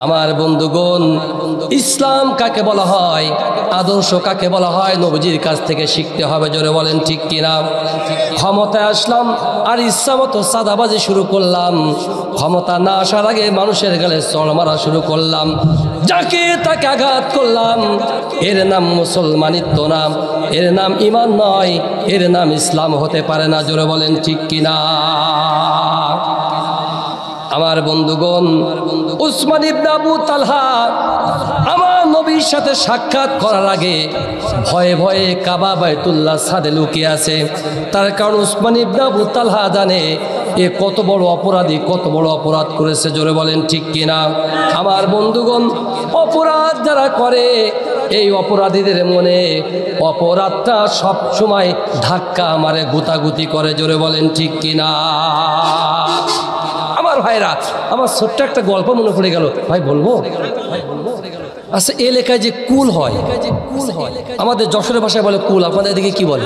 আমার বন্ধুগণ, ইসলাম কাকে বলা হয়, আদর্শ কাকে বলা হয়, নবীজির কাছ থেকে শিখতে হবে। জোরে বলেন ঠিক কিনা? ক্ষমতায় আসলাম আর ইচ্ছা মতো সাদাবাজি শুরু করলাম, ক্ষমতা না আসার আগে মানুষের গালে চড় মারা শুরু করলাম, যাকে তাকে আঘাত করলাম, এর নাম মুসলমানিত্ব নাম, এর নাম ঈমান নয়, এর নাম ইসলাম হতে পারে না। জোরে বলেন ঠিক কিনা? আমার বন্ধুগণ, উসমান ইবনে আবু তালহা আমার নবীর সাথে সাক্ষাৎ করার আগে ভয়ে ভয়ে কাবা বাইতুল্লাহ ছাদে লুকিয়ে আছে। তার কারণ উসমান ইবনে আবু তালহা জানে এ কত বড় অপরাধী, কত বড় অপরাধ করেছে। জোরে বলেন ঠিক কিনা? আমার বন্ধুগণ, অপরাধ যারা করে এই অপরাধীদের মনে অপরাধটা সব সময় ধাক্কা মারে, গুতাগুতি করে। জোরে বলেন ঠিক কিনা? আমার ভাইরা, আমার ছোট্ট একটা গল্প মনে পড়ে গেল, ভাই বলবো? আচ্ছা, এই এলাকায় যে কুল হয়, আমাদের যশোরের ভাষায় বলে কুল, আপনাদের দিকে কি বলে?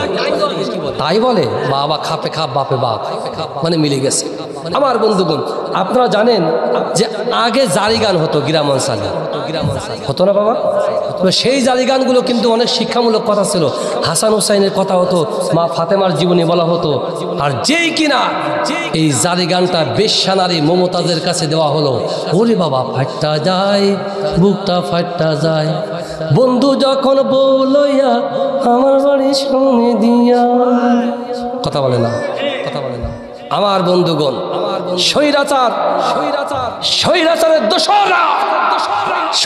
তাই বলে? বাবা খাপে খাপ বাপে বাপ, মানে মিলে গেছে। আমার বন্ধুগণ, আপনারা জানেন যে আগে জারি গান হতো গ্রাম অঞ্চলে, হতো না বাবা? সেই জারি গানগুলো কিন্তু অনেক শিক্ষামূলক কথা ছিল। হাসান হুসাইনের কথা হতো, মা ফাতেমার জীবনী বলা হতো। আর যেই কিনা এই জারি গানটা বেশ্যা নারী মমতাজের কাছে দেওয়া হলো, ওরে বাবা ফাট্টা যায়, বুকটা ফাট্টা যায়, বন্ধু যখন বউ লইয়া আমার বাড়ি শুনে দিয়া। কথা বলে না, কথা বলে না। আমার বন্ধুগণ, স্বৈরাচারের দোসররা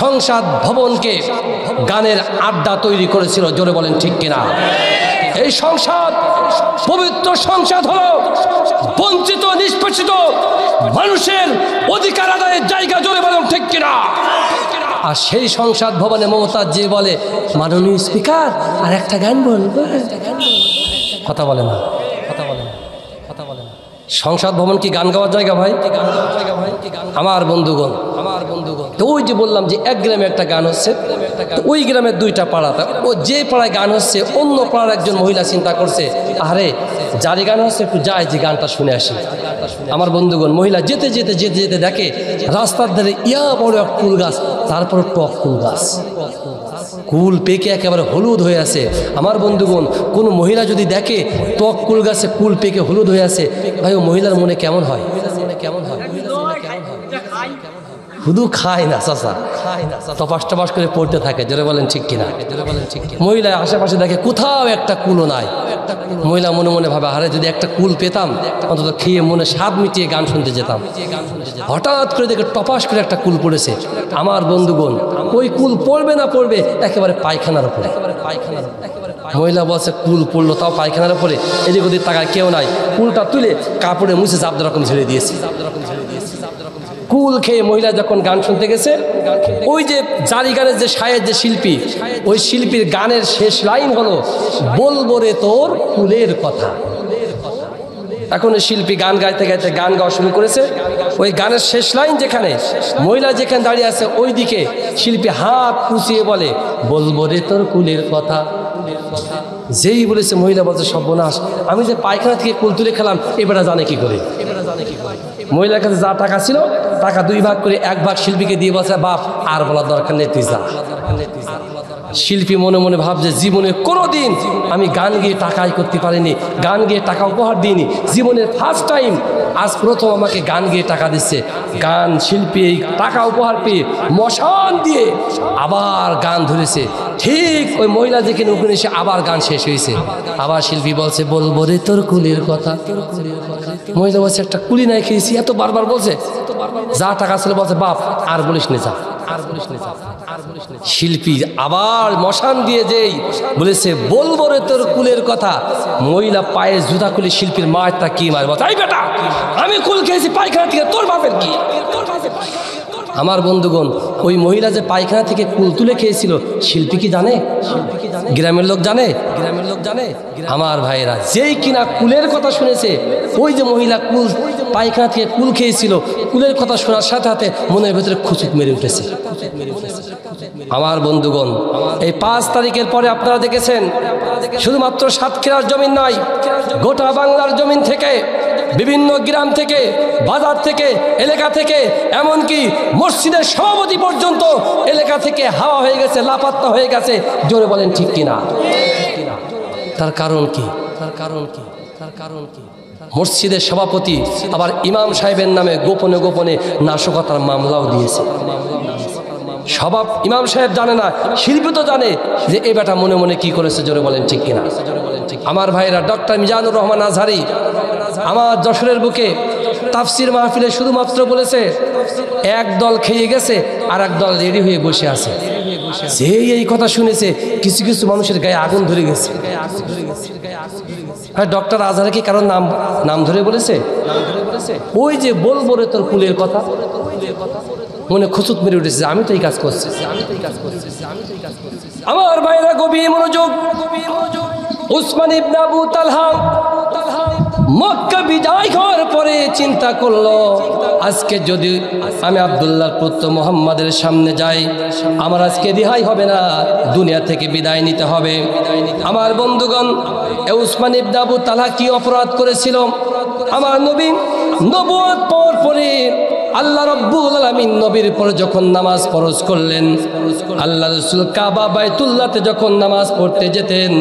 সংসদ ভবনকে গানের আড্ডা তৈরি করেছিল। জোরে বলেন ঠিক কিনা? এই সংসদ, পবিত্র সংসদ হলো বঞ্চিত নিষ্পেষিত মানুষের অধিকার আদায়ের জায়গা। জোরে বলেন ঠিক কিনা? আর সেই সংসদ ভবনে মমতাজ যে বলে, মাননীয় স্পিকার আর একটা গান বলবো। কথা বলে না, কথা বলে না, কথা বলে না। সংসদ ভবন কি গান গাওয়ার জায়গা ভাই? আমার বন্ধুগণ, তো ওই যে বললাম যে এক গ্রামে একটা গান হচ্ছে, ওই গ্রামের দুইটা পাড়া, ও যে পাড়ায় গান হচ্ছে অন্য পাড়ার একজন মহিলা চিন্তা করছে, আরে যারি গান হচ্ছে একটু যাই যে গানটা শুনে আসি। আমার বন্ধুগণ, মহিলা যেতে যেতে যেতে যেতে দেখে রাস্তার ধারে ইয়া বড় এক কুল গাছ, তারপর টক কুল গাছ, কুল পেকে একেবারে হলুদ হয়ে আছে। আমার বন্ধুগণ, কোনো মহিলা যদি দেখে টক কুল গাছে কুল পেকে হলুদ হয়ে আছে, ভাই ও মহিলার মনে কেমন হয়? কেমন হয়? শুধু খায় না চাচা, টপাস টপাস করে পড়তে থাকে। জোরে বলেন ঠিক কিনা? মহিলা আশেপাশে দেখে কোথাও একটা কুলও নাই। মহিলা মনে মনে ভাবে, আরে যদি একটা কুল পেতাম অন্তত খেয়ে মনে স্বাদ মিটিয়ে গান শুনতে যেতাম। হঠাৎ করে দেখে টপাস করে একটা কুল পড়েছে। আমার বন্ধুগণ, ওই কুল পড়বে না পড়বে একেবারে পায়খানার উপরে। মহিলা বলছে কুল পড়লো, তাও পায়খানার উপরে, এদিক ওদিক তাকায় কেউ নাই। কুলটা তুলে কাপড়ে মুছে জাবদ রকম ঝেড়ে দিয়েছে। কুল খেয়ে মহিলা যখন গান শুনতে গেছে, ওই যে জারি গানের যে শায়ের যে শিল্পী, ওই শিল্পীর গানের শেষ লাইন হলো, বলবো রে তোর কুলের কথা। এখন শিল্পী গান গাইতে গাইতে গান গাওয়া শুরু করেছে। ওই গানের শেষ লাইন যেখানে, মহিলা যেখানে দাঁড়িয়ে আছে ওই দিকে শিল্পী হাত পুছিয়ে বলে, বলবো রে তোর কুলের কথা। যেই বলেছে মহিলা বলছে, সর্বনাশ, আমি যে পায়খানা থেকে কুল তুলে খেলাম, এবারে জানে কি করে? মহিলার কাছে যা টাকা ছিল, টাকা দুই ভাগ করে এক ভাগ শিল্পীকে দিয়ে বলছে, বাপ আর বলার দরকার নেই, তুই যা। শিল্পী মনে মনে ভাবছে, জীবনে কোনোদিন আমি গান গিয়ে টাকা আয় করতে পারিনি, গান গিয়ে টাকা উপহার দিইনি, জীবনের ফার্স্ট টাইম আজ প্রথম আমাকে গান গিয়ে টাকা দিচ্ছে। গান শিল্পী এই টাকা উপহার পেয়ে মশান দিয়ে আবার গান ধরেছে। ঠিক ওই মহিলা যেখানে ওখানে এসে আবার গান শেষ হয়েছে। আবার শিল্পী বলছে, বলবো রে তোর কুলের কথা। মহিলা বলছে, একটা কুলি নাই খেয়েছি, এত বারবার বলছে। যা টাকা ছিল বলছে, বাপ আর বলিস নে, যা আর বলিস নে, যা। শিল্পী আবার মশান দিয়ে যেই বলেছে, বলবো রে তোর কুলের কথা, মহিলা পায়ে জুতা খুলে শিল্পীর মায়ের তা কি মার, বলছে, এই বেটা, আমি কুল খেয়েছি পায়খানা থেকে, তোর বাপের কি? আমার বন্ধুগণ, ওই মহিলা যে পায়খানা থেকে কুল তুলে খেয়েছিল, শিল্পী কি জানে? গ্রামের লোক জানে? গ্রামের লোক জানে? আমার ভাইয়েরা, যেই কিনা কুলের কথা শুনেছে, ওই যে মহিলা কুল পায়খানা থেকে কুল খেয়েছিল, কুলের কথা শোনার সাথে সাথে মনের ভেতরে খুচুক মেরে উঠেছে। আমার বন্ধুগণ, এই 5 তারিখের পরে আপনারা দেখেছেন, শুধুমাত্র সাতক্ষীরার জমিন নয়, গোটা বাংলার জমিন থেকে বিভিন্ন গ্রাম থেকে, বাজার থেকে, এলাকা থেকে, এমনকি মসজিদের সভাপতি পর্যন্ত এলাকা থেকে হাওয়া হয়ে গেছে, লাপাত্তা হয়ে গেছে। জোরে বলেন ঠিক কিনা? তার কারণ কি? তার কারণ কি? তার কারণ কি? মসজিদের সভাপতি আবার ইমাম সাহেবের নামে গোপনে গোপনে নাশকতার মামলাও দিয়েছে। ইমাম সাহেব জানে না, শিল্পী তো জানে যে এই বেটা মনে মনে কি করেছে। জোরে বলেন ঠিক কিনা? আমার ভাইরা, ডক্টর মিজানুর রহমান আজহারি আমার যশোরের বুকে তাফসির মাহফিলে শুধুমাত্র বলেছে, এক দল খেয়ে গেছে আর এক দল রেডি হয়ে বসে আছে। যেই এই কথা শুনেছে কিছু কিছু মানুষের গায়ে আগুন ধরে গেছে। হ্যাঁ, ডক্টর আজহারি কি কারণ নাম ধরে বলেছে? ওই যে বলবো রে তোর কুলের কথা, মনে খুচুত মেরে উঠেছে, আমি তো এই কাজ করছি। আমার ভাইরা গভীর মনোযোগ। উসমান ইবনে আবু তালহা মক্কা বিজয় হওয়ার পরে চিন্তা করলো, আজকে যদি আমি আব্দুল্লাহর পুত্র মুহাম্মাদের সামনে যাই, আমার আজকে রেহাই হবে না, দুনিয়া থেকে বিদায় নিতে হবে। আমার বন্ধুগণ, উসমান ইবনে আবু তালহা কি অপরাধ করেছিল? আমার নবী নবুয়ত পাওয়ার পরে আল্লাহ রাব্বুল আলামিন নবীর পর যখন নামাজ ফরজ করলেন, আল্লাহ রাসূল কাবা বাইতুল্লাহতে যখন নামাজ পড়তে যেতেন,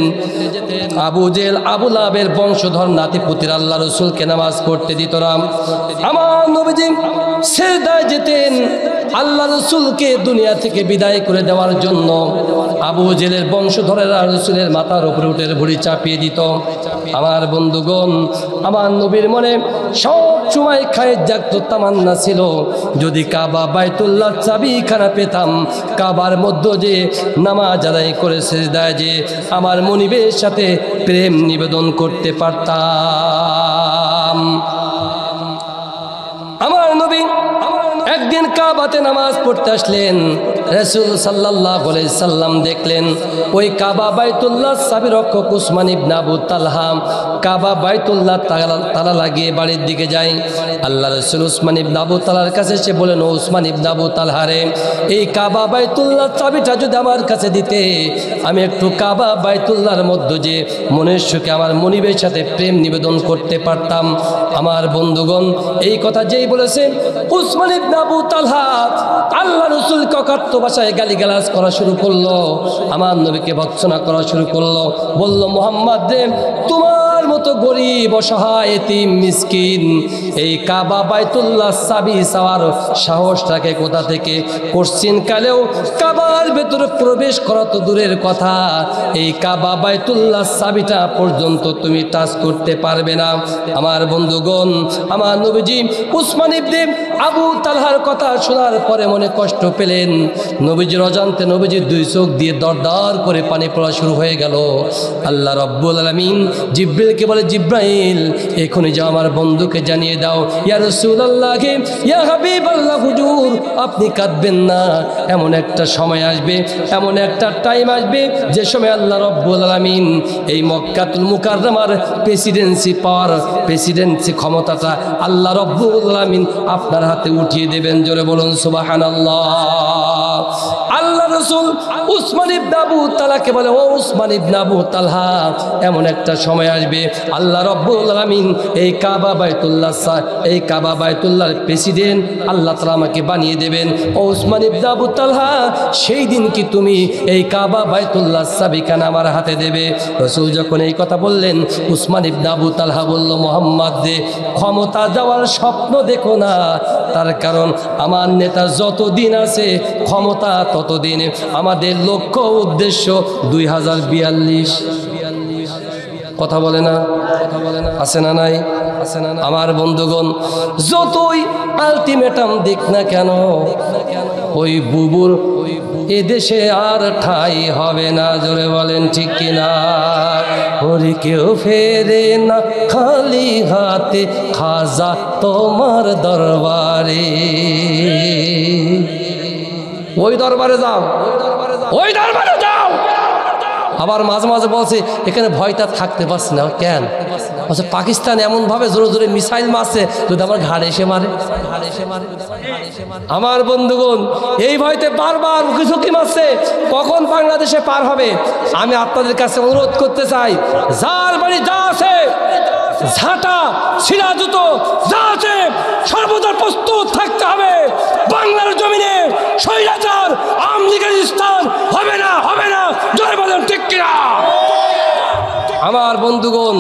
আবু জেহেল আবু লাহাবের বংশধর নাতিপুতির আল্লাহ রাসূলকে নামাজ পড়তে দিত না। আমার নবীজি সিজদায় যেতেন আল্লাহ রাসূলকে দুনিয়া থেকে বিদায় করে দেওয়ার জন্য। আবু জেহেলের বংশধরেরা রাসূলের মাথার উপরে উঠে ভুঁড়ি চাপিয়ে দিত। আমার বন্ধুগণ, আমার নবীর মনে সব সময় খায়ের জাগত, তামান্না ছিল, যদি কাবা বাইতুল্লাহ চাবিখানা পেতাম, কাবার মধ্য যে নামাজ আদায় করে সিজদায় যে আমার মনিবের সাথে প্রেম নিবেদন করতে পারতাম। আমার নবী একদিন কাবাতে নামাজ পড়তে আসলেন। রাসূল সাল্লাল্লাহু আলাইহি সাল্লাম দেখলেন ওই কাবা বাইতুল্লাহ চাবি রক্ষক উসমান ইবনে আবু তালহা কাবা বাইতুল্লাহ তালা লাগিয়ে বাড়ির দিকে যায়। আল্লাহ রাসূল উসমান ইবনে আবু তালহার কাছে এসে বলেন, ও উসমান ইবনে আবু তালহা রে, এই কাবা বাইতুল্লাহ চাবিটা যদি আমার কাছে দিতে, আমি একটু কাবা বাইতুল্লাহর মধ্যে যে মনের সুখে আমার মনিবের সাথে প্রেম নিবেদন করতে পারতাম। আমার বন্ধুগণ, এই কথা যেই বলেছেন উসমান ইবনে আবু তালহা আল্লাহ রাসূলকে অকথ্য ভাষায় গালিগালাজ করা শুরু করলো, আমার নবীকে ভৎসনা করা শুরু করলো। বলল, মুহাম্মদ রে, তোমার মতো গরিব অসহায় এতিম মিসকিন এই কাবা বাইতুল্লাহ চাবি চাওয়ার সাহস থাকে কোথা থেকে? কোশ্চিন কালেও কাবার ভেতরে প্রবেশ করা তো দূরের কথা, এই কাবা বাইতুল্লাহ চাবিটা পর্যন্ত তুমি টাচ করতে পারবে না। আমার বন্ধুগণ, আমার নবীজি উসমান ইবনে আবু তালহার কথা শোনার পরে মনে কষ্ট পেলেন। নবীজির অজান্তে নবীজির দুই চোখ দিয়ে দরদর করে পানি পড়া শুরু হয়ে গেল। আল্লাহ রাব্বুল আলামিন জিব্রাইলকে বলে, জিব্রাইল এখনই যাও আমার বন্ধুকে জানিয়ে দাও, ইয়া রাসূলুল্লাহ, ইয়া হাবিবাল্লাহ, হুজুর আপনি কাঁদবেন না, এমন একটা সময় আসবে, এমন একটা টাইম আসবে যে সময় আল্লাহ রাব্বুল আলামিন এই মক্কাতুল মুকাররমার প্রেসিডেন্সি ক্ষমতাটা আল্লাহ রাব্বুল আলামিন আপনার হাতে উঠিয়ে দেবেন। জোরে বলুন সুবহানাল্লাহ। আল্লাহ রাসূল উসমান ইবনে আবু তালহাকে বলে, ও উসমান ইবনে আবু তালহা, এমন একটা সময় আসবে আল্লাহ রাব্বুল আলামিন এই কাবা বাইতুল্লাহর প্রেসিডেন্ট আল্লাহ তাআলা আমাকে বানিয়ে দেবেন। ও উসমান ইবনে আবু তালহা, সেই দিন কি তুমি এই কাবা বাইতুল্লাহ চাবিখানা আমার হাতে দেবে? রাসূল যখন এই কথা বললেন, উসমান ইবনে আবু তালহা বলল, মুহাম্মদ রে, ক্ষমতা যাওয়ার স্বপ্ন দেখো না, তার কারণ আমার নেতা যতদিন আছে ক্ষমতা ততদিন আমাদের লক্ষ্য উদ্দেশ্য 2042। কথা বলে না? আছে না নাই? আমার বন্ধুগণ, যতই আলটিমেটাম দিক না কেন, ওই বুবুর এদেশে আর ঠাই হবে না। জোরে বলেন ঠিক কিনা? ওরে কেউ ফেরে না খালি হাতে, খাজা তোমার দরবারে। ওই দরবারে যাও, ওই দরবারে যাও। আবার মাঝে মাঝে বলছে এখানে ভয়টা থাকতে পারছি না। কেন? বলছে পাকিস্তান এমনভাবে জোরে জোরে মিসাইল মারছে, যদি আমার ঘাড়ে এসে মারে। আমার বন্ধুগণ, এই ভয়তে বারবার ঝুঁকি মারছে কখন বাংলাদেশে পার হবে। আমি আপনাদের কাছে অনুরোধ করতে চাই, যার বাড়ি যা আছে ঝাঁটা ছিঁড়া জুতো যা আছে সর্বদা প্রস্তুত থাকতে হবে। বাংলার জমিনে স্বৈরাচার আওয়ামী লীগের স্থান হবে না, হবে না। জয় বলেন ঠিক কিনা? আমার বন্ধুগণ,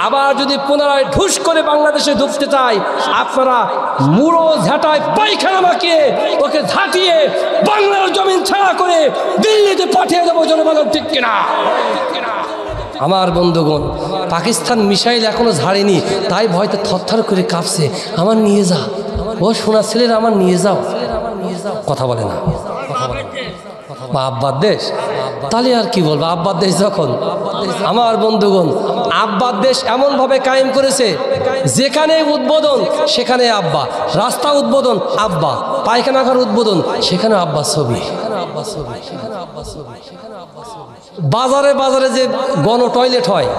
আবার যদি পুনরায় ঢুস করে বাংলাদেশে ঢুকতে চায়, আপনারা মুড়ো ঝাঁটায় পায়খানা মাখিয়ে ওকে ঝাঁটিয়ে বাংলার জমিন ছাড়া করে দিল্লিতে পাঠিয়ে দেবো। জয় বলেন ঠিক কিনা? আমার বন্ধুগণ, পাকিস্তান মিসাইল এখনো ঝাড়েনি, তাই ভয়তে থরথর করে কাঁপছে। আমার নিয়ে যা, ও সোনা ছেলেরা আমার নিয়ে যাও। কথা বলে না, কথা বলে বা আব্বার দেশ, তাহলে আর কি বলবো? আব্বার দেশ যখন, আমার বন্ধুগণ, আব্বার দেশ এমনভাবে কায়েম করেছে, যেখানে উদ্বোধন সেখানে আব্বা, রাস্তা উদ্বোধন আব্বা, পায়খানা ঘর উদ্বোধন সেখানে আব্বার ছবি। বাজারে বাজারে যে গণ টয়লেট হয়,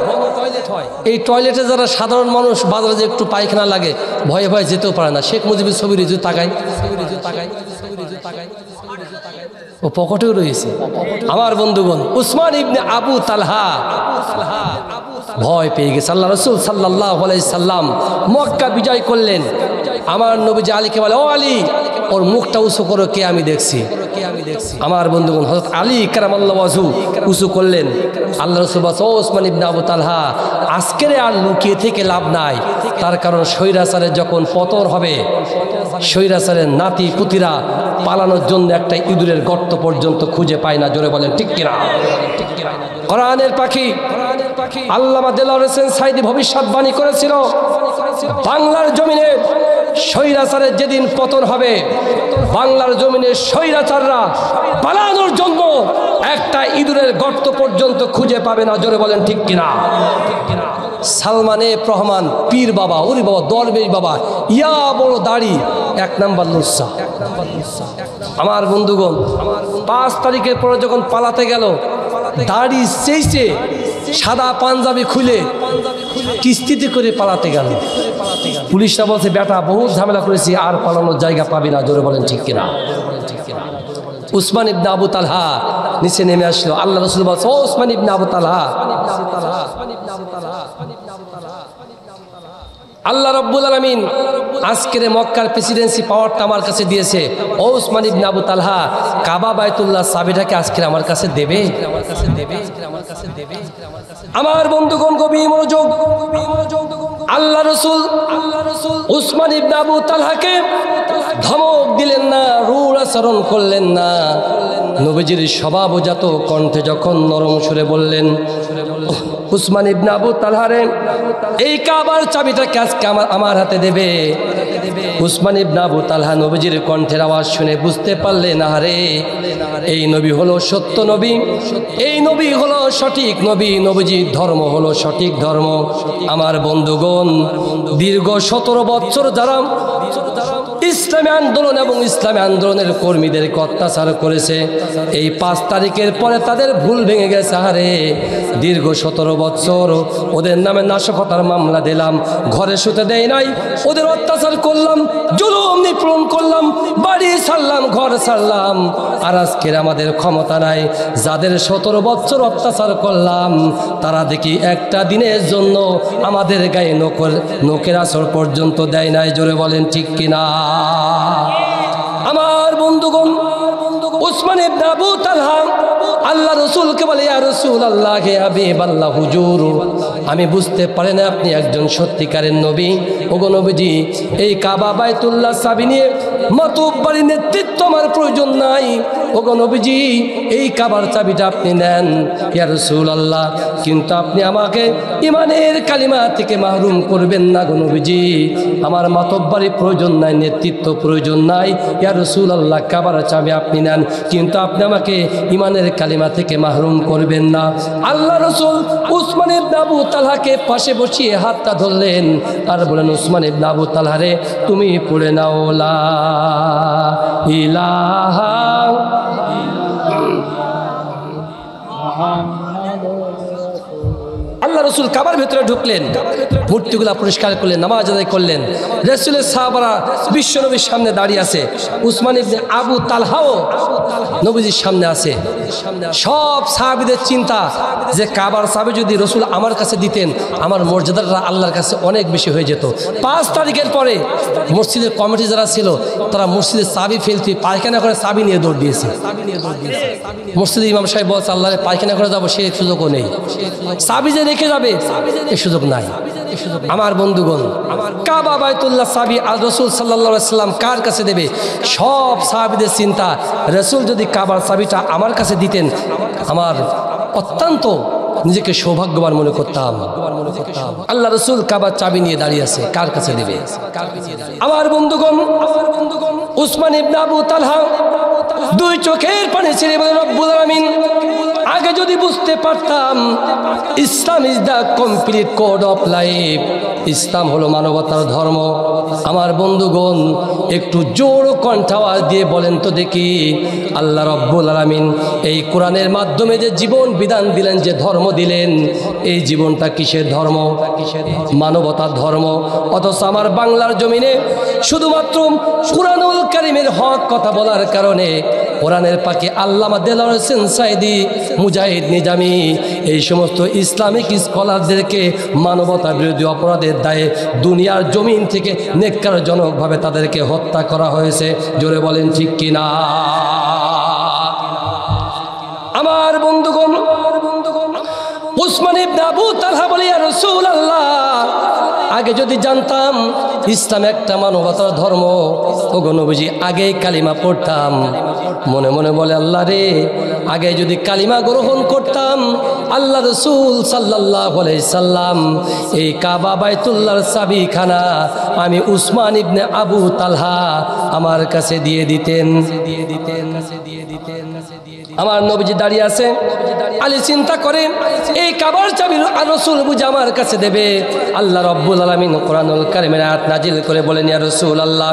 এই টয়লেটে যারা সাধারণ মানুষ বাজারে যে একটু পায়খানা লাগে ভয়ে ভয়ে যেতেও পারে না। শেখ মুজিবের ছবি রিজু তাকায়, ও পকেটেও রয়েছে। আমার বন্ধুগণ, উসমান ইবনে আবু তালহা ভয় পেয়ে গেছে। আল্লাহ রসুল সাল্লাল্লাহু আলাইহি সাল্লাম মক্কা বিজয় করলেন। আমার নবীজি আলীকে বলে, ও আলী, ওর মুখটা উঁচু করো, কে আমি দেখছি। আমার বন্ধুগণ, হযরত আলী কারামাল্লাহু ওয়াজহু উঁচু করলেন। আল্লাহ রসুল বলছে, ও উসমান ইবনে আবু তালহা, আজকের আর লুকিয়ে থেকে লাভ নাই। তার কারণ স্বৈরাচারের যখন পতন হবে, স্বৈরাচারের নাতি পুতিরা পালানোর জন্য একটা ইঁদুরের গর্ত পর্যন্ত খুঁজে পায় না। জোরে বলেন ঠিক কিনা? কোরআনের পাখি আল্লামা দেলোয়ার হোসেন সাঈদী ভবিষ্যৎবাণী করেছিল, বাংলার জমিনে স্বৈরাচারের যেদিন পতন হবে, বাংলার জমিনে স্বৈরাচাররা পালানোর জন্য একটা ইঁদুরের গর্ত পর্যন্ত খুঁজে পাবে না। জোরে বলেন ঠিক কিনা? সালমান এফ রহমান পীর বাবা, ওরে বাবা, দরবেশ বাবা, ইয়া বড় দাড়ি, 1 নাম্বার লুচ্চা। আমার বন্ধুগণ, 5 তারিখের পরে যখন পালাতে গেল, দাড়ি চেয়েছে, সাদা পাঞ্জাবি খুলে কিস্তিতে করে পালাতে গেল। পুলিশরা বলছে, বেটা বহুত ঝামেলা করেছি, আর পালানোর জায়গা পাবি না। জোরে বলেন ঠিক কিনা? উসমান ইবনে আবু তালহা নিচে নেমে আসলো। আল্লাহ রাসূল বলছে, ও উসমান ইবনে আবু তালহা, আল্লাহ রাব্বুল আলামিন আজকের মক্কার প্রেসিডেন্সি পাওয়ারটা আমার কাছে দিয়েছে। ও উসমান ইবনে আবু তালহা, কাবা বাইতুল্লাহ চাবিটাকে আজকে আমার কাছে দেবে? আমার বন্ধুগণ, গভীর মনোযোগ। আল্লাহ রাসূল উসমান ইবনে আবু তালহাকে ধমক দিলেন না, রূঢ় আচরণ করলেন না। নবীজির স্বভাবজাত কণ্ঠে যখন নরম সুরে বললেন, উসমান ইবনে আবু তালহা রে, এই কাবার চাবিটাকে আজকে আমার হাতে দেবে। উসমান ইবনে আবু তালহা নবীজির কণ্ঠের আওয়াজ শুনে বুঝতে পারলেন, আরে এই নবী হলো সত্য নবী, এই নবী হলো সঠিক নবী, নবীজির ধর্ম হলো সঠিক ধর্ম। আমার বন্ধুগণ, দীর্ঘ 17 বছর যারা ইসলামী আন্দোলন এবং ইসলামী আন্দোলনের কর্মীদেরকে অত্যাচার করেছে, এই 5 তারিখের পরে তাদের ভুল ভেঙে গেছে। আরে দীর্ঘ 17 বছর ওদের নামে নাশকতার মামলা দিলাম, ঘরে শুতে দেয় নাই, ওদের অত্যাচার করলাম, জুলুম নিপীড়ন করলাম, বাড়ি ছাড়লাম, ঘর ছাড়লাম। আর আজকের আমাদের ক্ষমতা নাই, যাদের 17 বছর অত্যাচার করলাম তারা দেখি একটা দিনের জন্য আমাদের গায়ে নখের আঁচড় পর্যন্ত দেয় নাই। জোরে বলেন ঠিক কিনা? আমার বন্ধুগণ, উসমান ইবনে আবু তালহা আল্লাহ রসুলকে বলে, ইয়া রাসূলুল্লাহ, হে হাবিবাল্লাহ, হুজুর, আমি বুঝতে পারি না আপনি একজন সত্যিকারের নবী। ওগো নবীজি, এই কাবা বাইতুল্লাহ চাবি নিয়ে মাতব্বরি নেতৃত্ব আমার প্রয়োজন নাই। ওগো নবীজি, এই কাবার চাবিটা আপনি নেন। ইয়া রাসূলুল্লাহ, কিন্তু আপনি আমাকে ইমানের কালিমা থেকে মাহরুম করবেন না গো নবীজি। আমার মাতব্বরি প্রয়োজন নাই, নেতৃত্ব প্রয়োজন নাই। ইয়া রাসূলুল্লাহ, কাবার চাবি আপনি নেন, কিন্তু আপনি আমাকে ইমানের কালিমা থেকে মাহরুম করবেন না। আল্লাহ রাসূল উসমান ইবনে আবু তালহাকে পাশে বসিয়ে হাতটা ধরলেন আর বলেন, উসমান ইবনে আবু তালহা রে, তুমি পড়ে নাও লা ইলাহা আল্লাহ রাসূল কাবার ভেতরে ঢুকলেন, মূর্তিগুলা পরিষ্কার করলেন, নামাজ আদায় করলেন। রাসূলের সাহাবারা বিশ্বনবীর সামনে দাঁড়িয়ে আছে। উসমান ইবনে আবু তালহাও নবীজির সামনে আছে। সব সাহাবীদের চিন্তা যে কাবার চাবি যদি রাসূল আমার কাছে দিতেন, আমার মর্যাদাটা আল্লাহর কাছে অনেক বেশি হয়ে যেত। 5 তারিখের পরে মসজিদের কমিটি যারা ছিল তারা মসজিদের চাবি ফেলতে পায়খানা করে চাবি নিয়ে দৌড় দিয়েছে। মসজিদের ইমাম সাহেব বলছে আল্লাহরে পায়খানা করে যাবো, সে সুযোগও নেই। চাবি যে রেখে যাবে এই সুযোগ নাই। আমার বন্ধুগণ, কাবা বাইতুল্লাহ চাবি আর রাসূল সাল্লাল্লাহু আলাইহি সাল্লাম কার কাছে দেবে? সব সাহাবীদের চিন্তা, রাসূল যদি কাবার চাবিটা আমার কাছে দিতেন আমার অত্যন্ত নিজেকে সৌভাগ্যবান মনে করতাম। আল্লাহ রাসূল কাবার চাবি নিয়ে দাঁড়িয়ে আছে, কার কাছে দেবে? আমার বন্ধুগণ, উসমান ইবনে আবু তালহা দুই চোখের পানি ছেড়ে বলেন রব্বুল আলামিন, আগে যদি বুঝতে পারতাম Islam is the complete code of life, ইসলাম হলো মানবতার ধর্ম। আমার বন্ধুগণ, একটু জোর কণ্ঠ আওয়াজ দিয়ে বলেন তো দেখি, আল্লাহ রব্বুল আলামিন এই কোরআনের মাধ্যমে যে জীবন বিধান দিলেন, যে ধর্ম দিলেন, এই জীবনটা কিসের ধর্ম? মানবতার ধর্ম। অথচ আমার বাংলার জমিনে শুধুমাত্র কুরআনুল কারীমের হক কথা বলার কারণে কোরআনের পাকে আল্লামা দেলাওয়ার হোসেন সাঈদী, মুজাহিদ নিজামী এই সমস্ত ইসলামিক স্কলারদেরকে মানবতা বিরোধী অপরাধের দায়ে দুনিয়ার জমিন থেকে নেককারজনকভাবে তাদেরকে হত্যা করা হয়েছে। জোরে বলেন ঠিক কিনা? আমার বন্ধুগণ, উসমান ইবনে আবু তালহা বলে ইয়া রাসূলুল্লাহ, আগে যদি জানতাম ইসলাম একটা মানবতার ধর্ম, ওগো নবীজি আগেই কালিমা পড়তাম। মনে মনে বলে আল্লাহ রে, আগে যদি কালিমা গ্রহণ করতাম, আল্লাহ রাসূল সাল্লাল্লাহু আলাইহি সাল্লাম এই কাবা বাইতুল্লাহর চাবিখানা আমি উসমান ইবনে আবু তালহা আমার কাছে দিয়ে দিতেন। আমার নবীজি দাঁড়িয়ে আছে, আলী চিন্তা করে এই কাবার চাবি রাসূল বুঝে আমার কাছে দেবে। আল্লাহ রব্বুল আলামিন কোরআনুল কারীমের আয়াত নাজিল করে বলেন, ইয়া রাসূলুল্লাহ,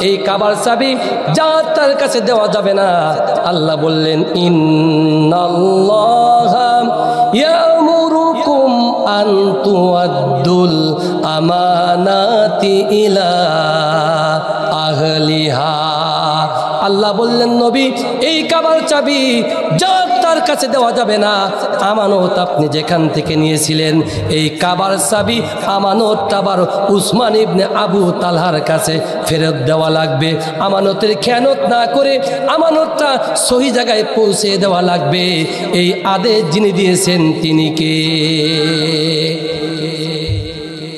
এই কাবার চাবি যার তার কাছে দেওয়া যাবে না। আল্লাহ বললেন, ইন্নাল্লাহা ইয়ামুরুকুম আন তুআদ্দুল আমানাতি ইলা আহলিহা। আল্লাহ বললেন, নবী এই কাবার চাবি যার তার কাছে দেওয়া যাবে না। আমানত আপনি যেখান থেকে নিয়েছিলেন এই কাবার চাবি, আমানতটা আবার উসমান ইবনে আবু তালহার কাছে ফেরত দেওয়া লাগবে। আমানতের খেয়ানত না করে আমানতটা সহি জায়গায় পৌঁছে দেওয়া লাগবে। এই আদেশ যিনি দিয়েছেন তিনি কে?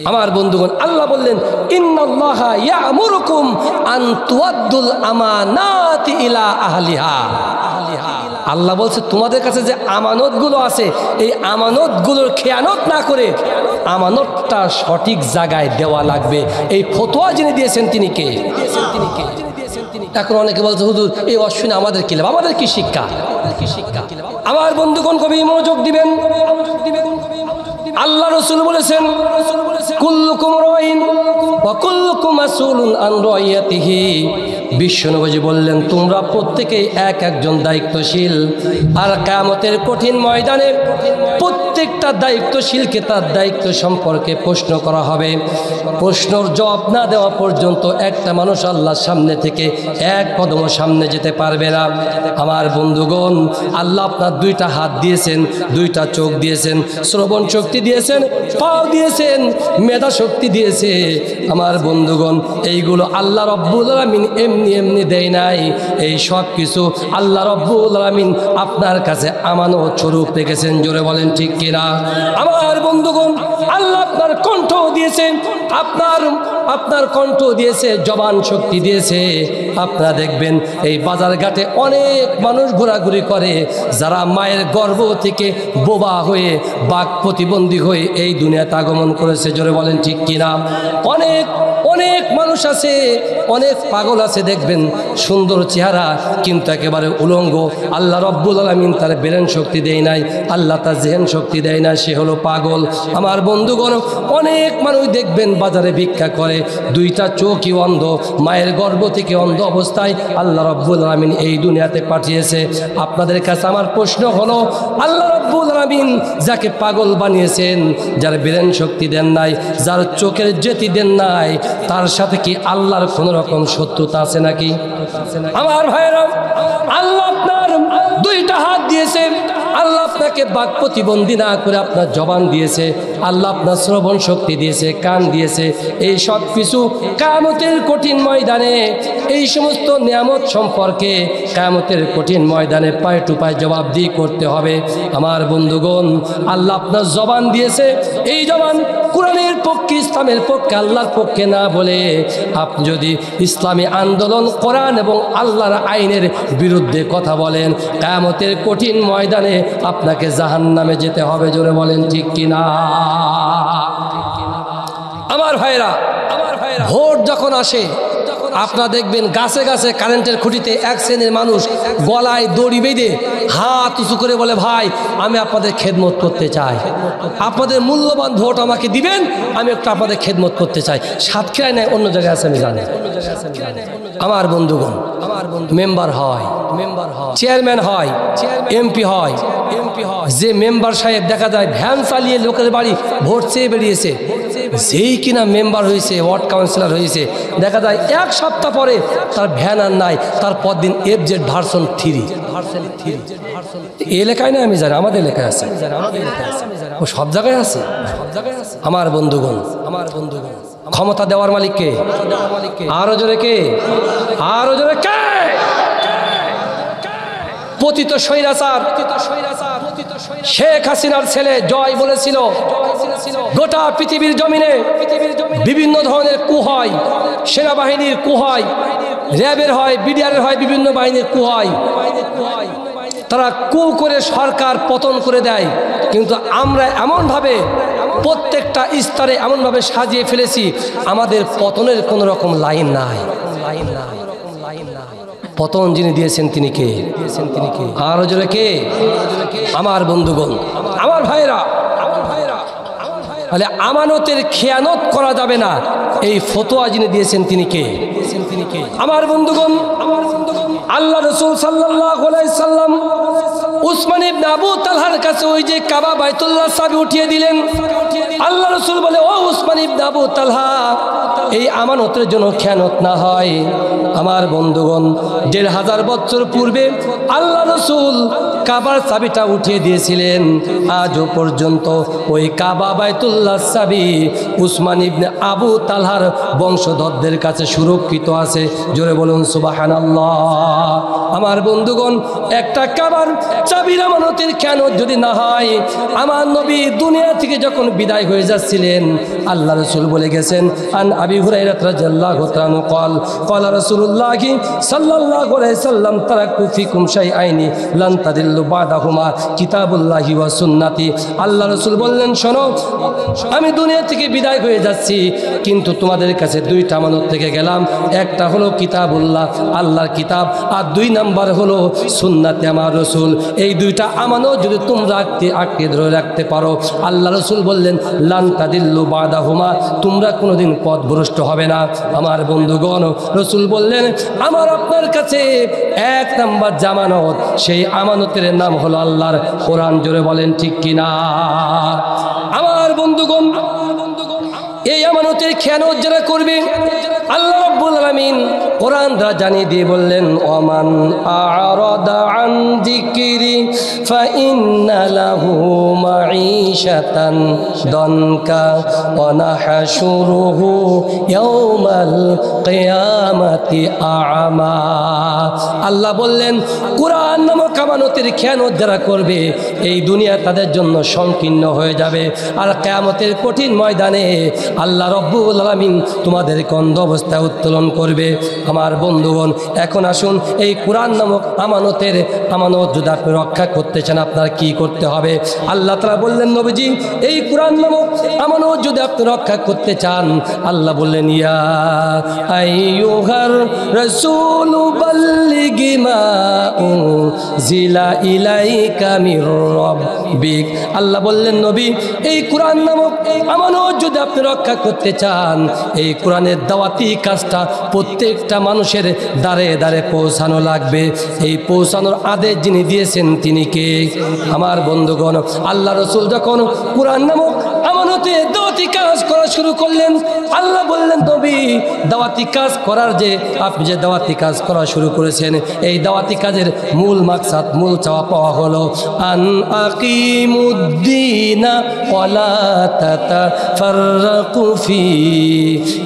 আমার বন্ধুগণ, আল্লাহ বললেন, ইন্নাল্লাহা ইয়ামুরুকুম আন তুআদ্দুল আমানাতি ইলা আহলিহা। আল্লাহ বলছে তোমাদের কাছে যে আমানতগুলো আছে, এই আমানতগুলোর খেয়ানত না করে আমানতটা সঠিক জায়গায় দেওয়া লাগবে। এই ফতোয়া যিনি দিয়েছেন তিনি কে? এখন অনেকে বলছে, হুজুর এই অশ্বিনে আমাদের কি লাভ, আমাদের কি শিক্ষা? আমার বন্ধুগণ, কবি মনোযোগ দিবেন। আল্লাহ রাসূল বলেছেন, কুল্লুকুম রাইন ওয়া কুল্লুকুম মাসউলুন আন রাইয়াতিহি। বিশ্বনবী বললেন, তোমরা প্রত্যেকেই এক একজন দায়িত্বশীল, আর কিয়ামতের কঠিন ময়দানে প্রত্যেকটা দায়িত্বশীলকে তার দায়িত্ব সম্পর্কে প্রশ্ন করা হবে। প্রশ্নের জবাব না দেওয়া পর্যন্ত একটা মানুষ আল্লাহর সামনে থেকে এক কদম সামনে যেতে পারবে না। আমার বন্ধুগণ, আল্লাহ আপনার দুইটা হাত দিয়েছেন, দুইটা চোখ দিয়েছেন, শ্রবণ শক্তি দিয়েছেন, পাও দিয়েছেন, মেধা শক্তি দিয়েছে। আমার বন্ধুগণ, এইগুলো আল্লাহ রব্বুল আলামিন এমনি এমনি দেয় নাই। এই সব কিছু আল্লাহ রব্বুল আলামিন আপনার কাছে আমানত স্বরূপ রেখেছেন। জোরে বলেন ঠিক কিনা? আমার বন্ধুগণ, আল্লাহ আপনার কণ্ঠ দিয়েছেন, আপনার কণ্ঠ দিয়েছে, জবান শক্তি দিয়েছে। আপনারা দেখবেন এই বাজার ঘাটে অনেক মানুষ ঘোরাঘুরি করে, যারা মায়ের গর্ভ থেকে বোবা হয়ে বাক প্রতিবন্ধী হয়ে এই দুনিয়াতে আগমন করেছে। জোরে বলেন ঠিক কিনা? অনেক অনেক মানুষ আছে, অনেক পাগল আছে, দেখবেন সুন্দর চেহারা কিন্তু একেবারে উলঙ্গ। আল্লাহ রব্বুল আলামিন তার ব্রেন শক্তি দেয় নাই, আল্লাহ তার জেহেন শক্তি দেয় না, সে হলো পাগল। আমার বন্ধুগণ, অনেক মানুষ দেখবেন বাজারে ভিক্ষা করে, দুইটা চোখই অন্ধ, মায়ের গর্ভ থেকে অন্ধ অবস্থায় আল্লাহ রাব্বুল আলামিন এই দুনিয়াতে পাঠিয়েছে। আপনাদের কাছে আমার প্রশ্ন হলো, আল্লাহ রাব্বুল আলামিন যাকে পাগল বানিয়েছেন, যার ব্রেন শক্তি দেন নাই, যার চোখের জ্যোতি দেন নাই, তার সাথে কি আল্লাহর কোনো রকম শত্রুতা আছে নাকি? আমার ভাইরা, আল্লাহ আপনার দুইটা হাত দিয়েছে, আল্লাহ আপনাকে বাক প্রতিবন্ধী না করে আপনার জবান দিয়েছে, আল্লাহ আপনার শ্রবণ শক্তি দিয়েছে, কান দিয়েছে। এই সব কিছু কিয়ামতের কঠিন ময়দানে এই সমস্ত নিয়ামত সম্পর্কে কিয়ামতের কঠিন ময়দানে পায়ে টু পায়ে জবাবদিহি করতে হবে। আমার বন্ধুগণ, আল্লাহ আপনার জবান দিয়েছে, এই জবান কোরআনের পক্ষে, ইসলামের পক্ষে, আল্লাহর পক্ষে না বলে আপনি যদি ইসলামী আন্দোলন, কোরআন এবং আল্লাহর আইনের বিরুদ্ধে কথা বলেন, কিয়ামতের কঠিন ময়দানে আপনাকে জাহান্নামে যেতে হবে। জোরে বলেন ঠিক কিনা? আমার ভাইরা, ভোট যখন আসে আপনারা দেখবেন গাছে গাছে কারেন্টের খুঁটিতে এক শ্রেণীর মানুষ গলায় দড়ি বেঁধে হাত উঁচু করে বলে, ভাই আমি আপনাদের খেদমত করতে চাই, আপনাদের মূল্যবান ভোট আমাকে দিবেন, আমি একটু আপনাদের খেদমত করতে চাই। সাতক্ষীরায় নেয়, অন্য জায়গায় আছে আমি জানি। আমার বন্ধুগণ, মেম্বার হয়, চেয়ারম্যান হয়, এমপি হয়, যে মেম্বার সাহেব দেখা যায় ভ্যান চালিয়ে লোকের বাড়ি ভোট চেয়ে বেরিয়েছে, যেই কিনা মেম্বার হয়েছে, ওয়ার্ড কাউন্সিলর হয়েছে, দেখা যায় এক সপ্তাহ পরে তার ভ্যান আর নাই, তার পরদিন FZ ভার্সন 3। এই এলাকায় না আমি জানি, আমাদের এলাকায় আছে, ও সব জায়গায় আছে। আমার বন্ধুগণ, ক্ষমতা দেওয়ার মালিক কে? আরো জোরে কে? আরো জোরে কে? পতিত স্বৈরাচার শেখ হাসিনার ছেলে জয় বলেছিল, গোটা পৃথিবীর জমিনে বিভিন্ন ধরনের কু হয়, সেনাবাহিনীর কু হয়, র্যাবের হয়, বিডিআরের হয়, বিভিন্ন বাহিনীর কু হয়। তারা কু করে সরকার পতন করে দেয়, কিন্তু আমরা এমনভাবে প্রত্যেকটা স্তরে এমনভাবে সাজিয়ে ফেলেছি, আমাদের পতনের কোনো রকম লাইন নাই। পতন যিনি দিয়েছেন তিনি কে? আরো জোরে কে? আমার বন্ধুগণ, আমার ভাইরা, তাহলে আমানতের খেয়ানত করা যাবে না, এই ফতোয়া যিনি দিয়েছেন তিনি কে? আমার বন্ধুগণ, আল্লাহ রাসূল সাল্লাল্লাহু আলাইহি সাল্লাম উসমান ইবনে আবু তালহার কাছে ওই যে কাবা বাইতুল্লাহ চাবি উঠিয়ে দিলেন। আল্লাহ রাসূল বলে, ও উসমান ইবনে আবু তালহা, এই আমানতের জন্য খেয়ানত না হয়। আমার বন্ধুগণ, ১৫০০ বছর পূর্বে আল্লাহ রাসূল কাবার চাবিটা উঠিয়ে দিয়েছিলেন, আজও পর্যন্ত ওই কাবা বাইতুল্লাহ চাবি উসমান ইবনে আবু তালহার বংশধরদের কাছে সুরক্ষিত আছে। জোরে বলুন সুবহানাল্লাহ। আমার বন্ধুগণ, একটা কাবার চাবির আমানতের খেয়ানত যদি না হয়, আমার নবী দুনিয়া থেকে যখন বিদায় হয়ে যাচ্ছিলেন, আল্লাহ রাসূল বলে গেছেন, আন আবি হুরায়রা রাদিয়াল্লাহু তাআলা قال قال رسول الله صلى الله عليه وسلم تركت فيكم شيئين لن تضلوا بعدهما كتاب الله وسنتي। আল্লাহ রাসূল বললেন, শোনো, আমি দুনিয়া থেকে বিদায় হয়ে যাচ্ছি, কিন্তু তোমাদের কাছে দুইটা আমানত থেকে গেলাম, একটা হলো কিতাবুল্লাহ, আল্লাহর কিতাব, আর 2 নাম্বার হলো সুন্নাতে আমার রাসূল। এই দুইটা আমানত যদি তোমরা আঁকড়ে ধরে রাখতে পারো, আল্লাহ রাসূল বললেন, লান তাদিল্লু বাদাহুমা, তোমরা কোনোদিন পথভ্রষ্ট হবে না। আমার বন্ধুগণ, রাসূল বললেন, আমার আপনার কাছে 1 নাম্বার জামানত, সেই আমানতের নাম হলো আল্লাহর কোরআন। জোরে বলেন ঠিক কিনা? আমার বন্ধুগণ, এই আমানতের খেয়ানত যারা করবে, আল্লাহ রাব্বুল আলামিন কোরআন দ্বারা জানিয়ে দিয়ে বললেন, ওয়ামান আ'রাদা আন যিকরি ফাইন্না লাহু মাঈশাতান দনকা ওয়া নাহশুরুহু ইয়াওমাল কিয়ামাতি আ'মা। আল্লাহ বললেন, কোরআন নামক আমানতের খেয়ানত যারা করবে, এই দুনিয়া তাদের জন্য সংকীর্ণ হয়ে যাবে, আর কিয়ামতের কঠিন ময়দানে আল্লাহ রাব্বুল আলামিন তোমাদেরকে অন্ধ অবস্থায় উত্তোলন করবে। আমার বন্ধুগণ, এখন আসুন, এই কোরআন নামক আমানত যদি আপনি রক্ষা করতে চান, আপনার কি করতে হবে? আল্লাহ তাআলা বললেন, নবীজি, এই কোরআন নামক আমানত যদি আপনি রক্ষা করতে চান, আল্লাহ বললেন, ইয়া আইয়ুহার রাসূলু বাল্লিগ মা জিলা ইলাইকা মির রাব্বিক। আল্লাহ বললেন নবী, এই কোরআন নামক আমানত যদি আপনি রক্ষা করতে চান, এই কোরআনের দাওয়াতি কাজটা প্রত্যেকটা মানুষের দ্বারে দ্বারে পৌঁছানো লাগবে। এই পৌঁছানোর আদেশ যিনি দিয়েছেন তিনি কে? আমার বন্ধুগণ, আল্লাহ রসুল যখন কোরআন নামক আমানতে দাওয়াতি কাজ করা শুরু করলেন, আল্লাহ বললেন নবী, দাওয়াতি কাজ করার যে আপনি যে দাওয়াতি কাজ করা শুরু করেছেন, এই দাওয়াতি কাজের মূল মাকসাদ, মূল চাওয়া পাওয়া হলো আন আকিমুদ্দিনা ওয়ালা তাতাফাররাকু ফি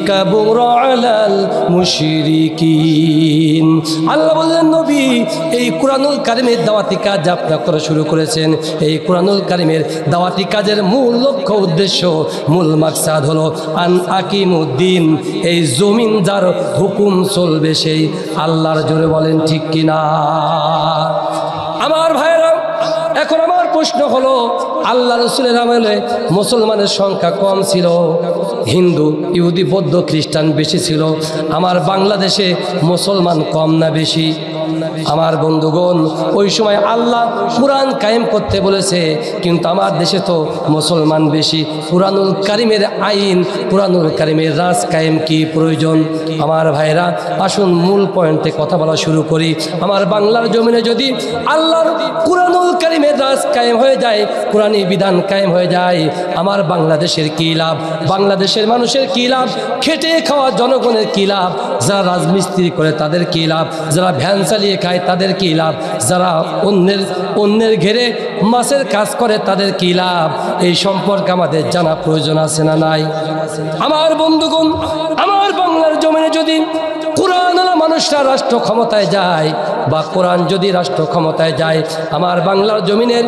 কাবুরা আলাল মুশরিকিন। আল্লাহ বললেন নবী, এই কুরআনুল কারীমের দাওয়াতি কাজ আপনি করা শুরু করেছেন, এই কুরআনুল কারীমের দাওয়াতি কাজের মূল লক্ষ্য, উদ্দেশ্য, মূল মাকসাদ হলো আন আকিমুদ্দিন, এই জমিন যার হুকুম চলবে সেই আল্লাহর। জোরে বলেন ঠিক কিনা? আমার ভাইরা, এখন আমার প্রশ্ন হলো, আল্লাহ রসুলের আমলে মুসলমানের সংখ্যা কম ছিল, হিন্দু, ইহুদি, বৌদ্ধ, খ্রিস্টান বেশি ছিল। আমার বাংলাদেশে মুসলমান কম না বেশি? আমার বন্ধুগণ, ওই সময় আল্লাহ কুরআন কায়েম করতে বলেছে, কিন্তু আমার দেশে তো মুসলমান বেশি। কুরআনুল কারীমের আইন, কুরআনুল কারীমের রাজ কায়েম কি প্রয়োজন? আমার ভাইরা, আসুন মূল পয়েন্টে কথা বলা শুরু করি। আমার বাংলার জমিনে যদি আল্লাহর কুরআনুল কারীমের রাজ কায়েম হয়ে যায়, কুরআনী বিধান কায়েম হয়ে যায়, আমার বাংলাদেশের কি লাভ? বাংলাদেশের মানুষের কি লাভ? খেটে খাওয়া জনগণের কি লাভ? যারা রাজমিস্ত্রি করে তাদের কি লাভ? যারা ভ্যান চালিয়ে খায় তাদের কি লাভ? যারা অন্যের ঘেরে মাছের কাজ করে তাদের কি লাভ? এই সম্পর্কে আমাদের জানা প্রয়োজন আছে না নাই? আমার বন্ধুগণ, আমার বাংলার জমিনে যদি কোরআনওয়ালা মানুষরা রাষ্ট্র ক্ষমতায় যায়, বা কোরআন যদি রাষ্ট্র ক্ষমতায় যায়, আমার বাংলার জমিনের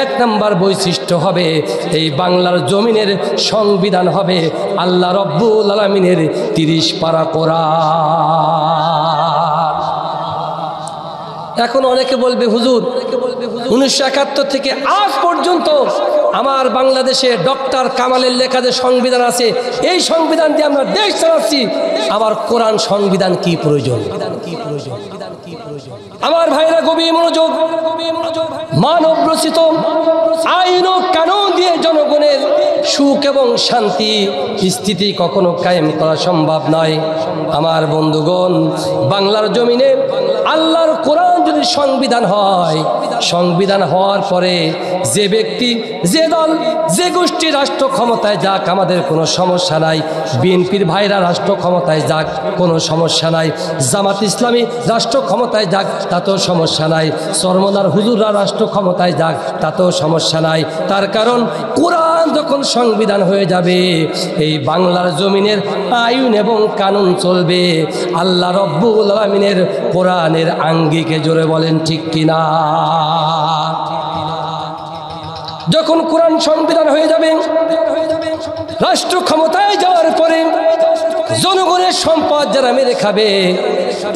এক নাম্বার বৈশিষ্ট্য হবে, এই বাংলার জমিনের সংবিধান হবে আল্লাহ রব্বুল আলামিনের 30 পারা কোরআন। এখন অনেকে বলবে, হুজুর 1971 থেকে আজ পর্যন্ত আমার বাংলাদেশে ডক্টর কামালের লেখা যে সংবিধান আছে, এই সংবিধান দিয়ে আমরা দেশ চালাচ্ছি, আবার কোরআন সংবিধান কি প্রয়োজন? আমার ভাইরা গভীর মনোযোগ, মানব রচিত আইন ও কানুন দিয়ে জনগণের সুখ এবং শান্তি স্থিতি কখনো কায়েম করা সম্ভব নয়। আমার বন্ধুগণ, বাংলার জমিনে আল্লাহর কোরআন যদি সংবিধান হয়, সংবিধান হওয়ার পরে যে ব্যক্তি, যে দল, যে গোষ্ঠী রাষ্ট্র ক্ষমতায় যাক, আমাদের কোনো সমস্যা নাই। বিএনপির ভাইরা রাষ্ট্র ক্ষমতায় যাক, কোনো সমস্যা নাই। জামাত ইসলামী রাষ্ট্র ক্ষমতায় যাক, তাতেও সমস্যা নাই। চরমনার হুজুররা রাষ্ট্র ক্ষমতায় যাক, তাতেও সমস্যা নাই। তার কারণ কোরআন যখন সংবিধান হয়ে যাবে, এই বাংলার জমিনের আইন এবং কানুন চলবে আল্লাহ রব্বুল আলামিনের কোরআনের আঙ্গিকে। জোরে বলেন ঠিক কিনা? যখন কোরআন সংবিধান হয়ে যাবে, রাষ্ট্র ক্ষমতায় যাওয়ার পরে জনগণের সম্পদ যারা মেরে খাবে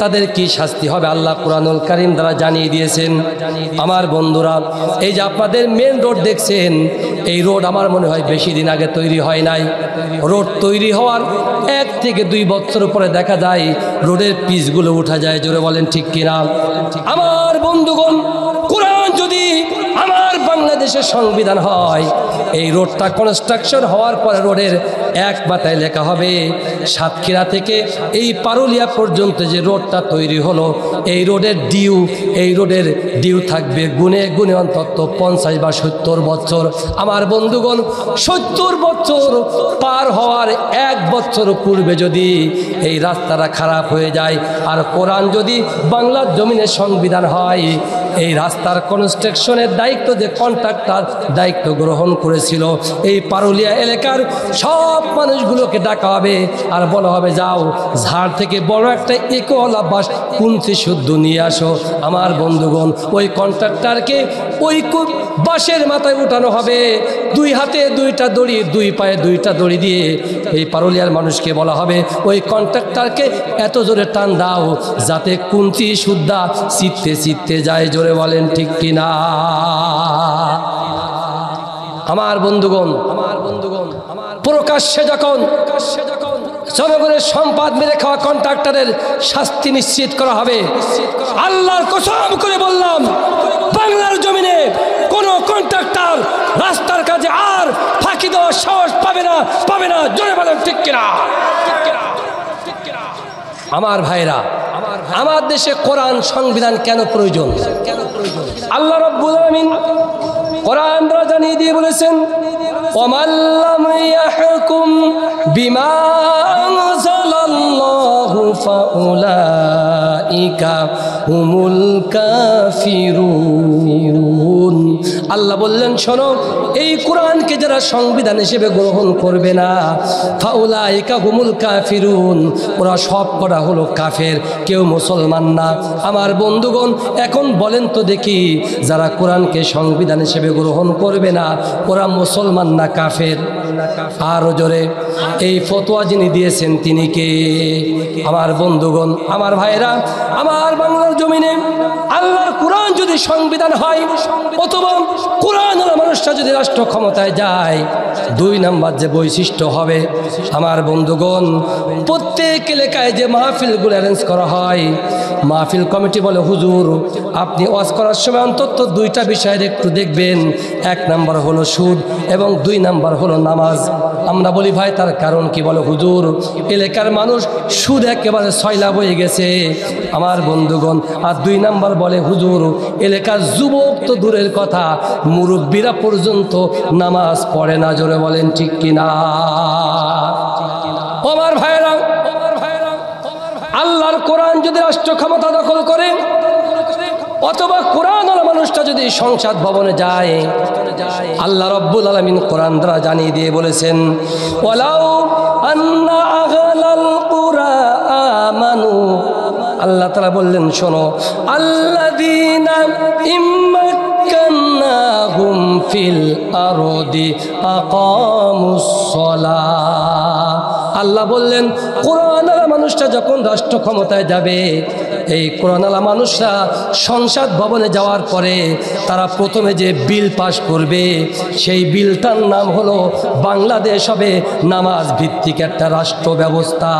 তাদের কি শাস্তি হবে আল্লাহ কোরআনুল কারীম দ্বারা জানিয়ে দিয়েছেন। আমার বন্ধুরা, এই যে আপনাদের মেন রোড দেখছেন, এই রোড আমার মনে হয় বেশি দিন আগে তৈরি হয় নাই। রোড তৈরি হওয়ার 1 থেকে 2 বছর পরে দেখা যায় রোডের পিচগুলো উঠা যায়। জোরে বলেন ঠিক কিনা? আমার বন্ধুগণ, কোরআন যদি আমার বাংলাদেশের সংবিধান হয়, এই রোডটা কনস্ট্রাকশন হওয়ার পরে রোডের এক মাথায় লেখা হবে সাতক্ষীরা থেকে এই পারুলিয়া পর্যন্ত যে রোডটা তৈরি হলো, এই রোডের ডিউ থাকবে গুনে গুনে অন্তত 50 বা 70 বছর। আমার বন্ধুগণ, 70 বছর পার হওয়ার 1 বছর পূর্বে যদি এই রাস্তাটা খারাপ হয়ে যায়, আর কোরআন যদি বাংলার জমিনের সংবিধান হয়, এই রাস্তার কনস্ট্রাকশনের দায়িত্ব যে কন্ট্রাক্টর দায়িত্ব গ্রহণ করেছিল, এই পারুলিয়া এলাকার সব মানুষগুলোকে ডাকা হবে আর বলা হবে, যাও ঝাড় থেকে বড় একটা একোয়ালা বাস কুঞ্চি শুদ্ধ নিয়ে আসো। আমার বন্ধুগণ, ওই কন্ট্রাক্টরকে ওই বাসের মাথায় উঠানো হবে, 2 হাতে 2টা দড়ি, 2 পায়ে 2টা দড়ি দিয়ে এই পারুলিয়ার মানুষকে বলা হবে, ওই কন্ট্রাক্টরকে এত জোরে টান দাও যাতে কুঞ্চি শুদ্ধা চিত্তে চিত্তে যায়। জোরে বলেন ঠিক কিনা? আমার বন্ধুগণ, প্রকাশ্যে যখন জনগণের সম্পদ মেরে খাওয়া কন্ট্রাক্টরের শাস্তি নিশ্চিত করা হবে, আল্লাহর কসম করে বললাম, কন্ট্রাক্টর রাস্তার কাজে আর ফাঁকি দেওয়ার সাহস পাবে না, জোরে বলেন ঠিক কিনা। আমার ভাইরা, আমার দেশে কোরআন সংবিধান কেন প্রয়োজন? আল্লাহ রাব্বুল আলামিন কোরআন দ্বারা জানিয়ে দিয়ে বলেছেন, ওয়ামান লাম ইয়াহকুম বিমা আনজালাল্লাহু ফাউলাইকা হুমুল কাফিরুন। আল্লাহ বললেন, শোনো, এই কোরআনকে যারা সংবিধান হিসেবে গ্রহণ করবে না, ফাউলাইকা হুমুল কাফিরুন, ওরা সব করা হলো কাফের, কেউ মুসলমান না। আমার বন্ধুগণ, এখন বলেন তো দেখি, যারা কোরআনকে সংবিধান হিসেবে গ্রহণ করবে না, ওরা মুসলমান না কাফের? আরো জোরে, এই ফতোয়া যিনি দিয়েছেন তিনি কে? আমার বন্ধুগণ, আমার ভাইরা, আমার বাংলার জমিনে আল্লাহর কোরআন যদি সংবিধান হয়, অথবা কোরআন মানুষটা যদি রাষ্ট্র ক্ষমতায় যায়, 2 নাম্বার যে বৈশিষ্ট্য হবে, আমার বন্ধুগণ, প্রত্যেক এলাকায় যে মাহফিলগুলো অ্যারেঞ্জ করা হয়, মাহফিল কমিটি বলে, হুজুর আপনি ওয়াজ করার সময় অন্তত 2টা বিষয়ের একটু দেখবেন। 1 নাম্বার হলো সুদ এবং 2 নাম্বার হলো নামাজ। আমরা বলি, ভাই তার কারণ কি? বলে, হুজুর এলাকার মানুষ সুদ একেবারে সয়লাভ হয়ে গেছে। আমার বন্ধুগণ, আর 2 নাম্বার বলে, হুজুর এলাকার যুবক তো দূরের কথা, মুরব্বীরা পর্যন্ত নামাজ পড়ে না। জোরে বলেন ঠিক কিনা। আমার ভাইরা, আল্লাহর কোরআন যদি রাষ্ট্র ক্ষমতা দখল করে, অথবা কোরআন মানুষটা যদি সংসদ ভবনে যায়, আল্লাহ রাব্বুল আলামিন কোরআন দ্বারা জানিয়ে দিয়ে বলেছেন, ওয়ালাউ আন্না আহলাল কুরা আমানু। আল্লাহ তাআলা বললেন, শোনো, আল্লাযীনা ইম্মাক্কান্নাহুম ফিল আরদি আকামুস সালাহ। আল্লাহ বললেন, কোরআনওয়ালা মানুষটা যখন রাষ্ট্র ক্ষমতায় যাবে, এই কোরআনওয়ালা মানুষরা সংসদ ভবনে যাওয়ার পরে তারা প্রথমে যে বিল পাশ করবে, সেই বিলটার নাম হলো বাংলাদেশ হবে নামাজ ভিত্তিক একটা রাষ্ট্র ব্যবস্থা।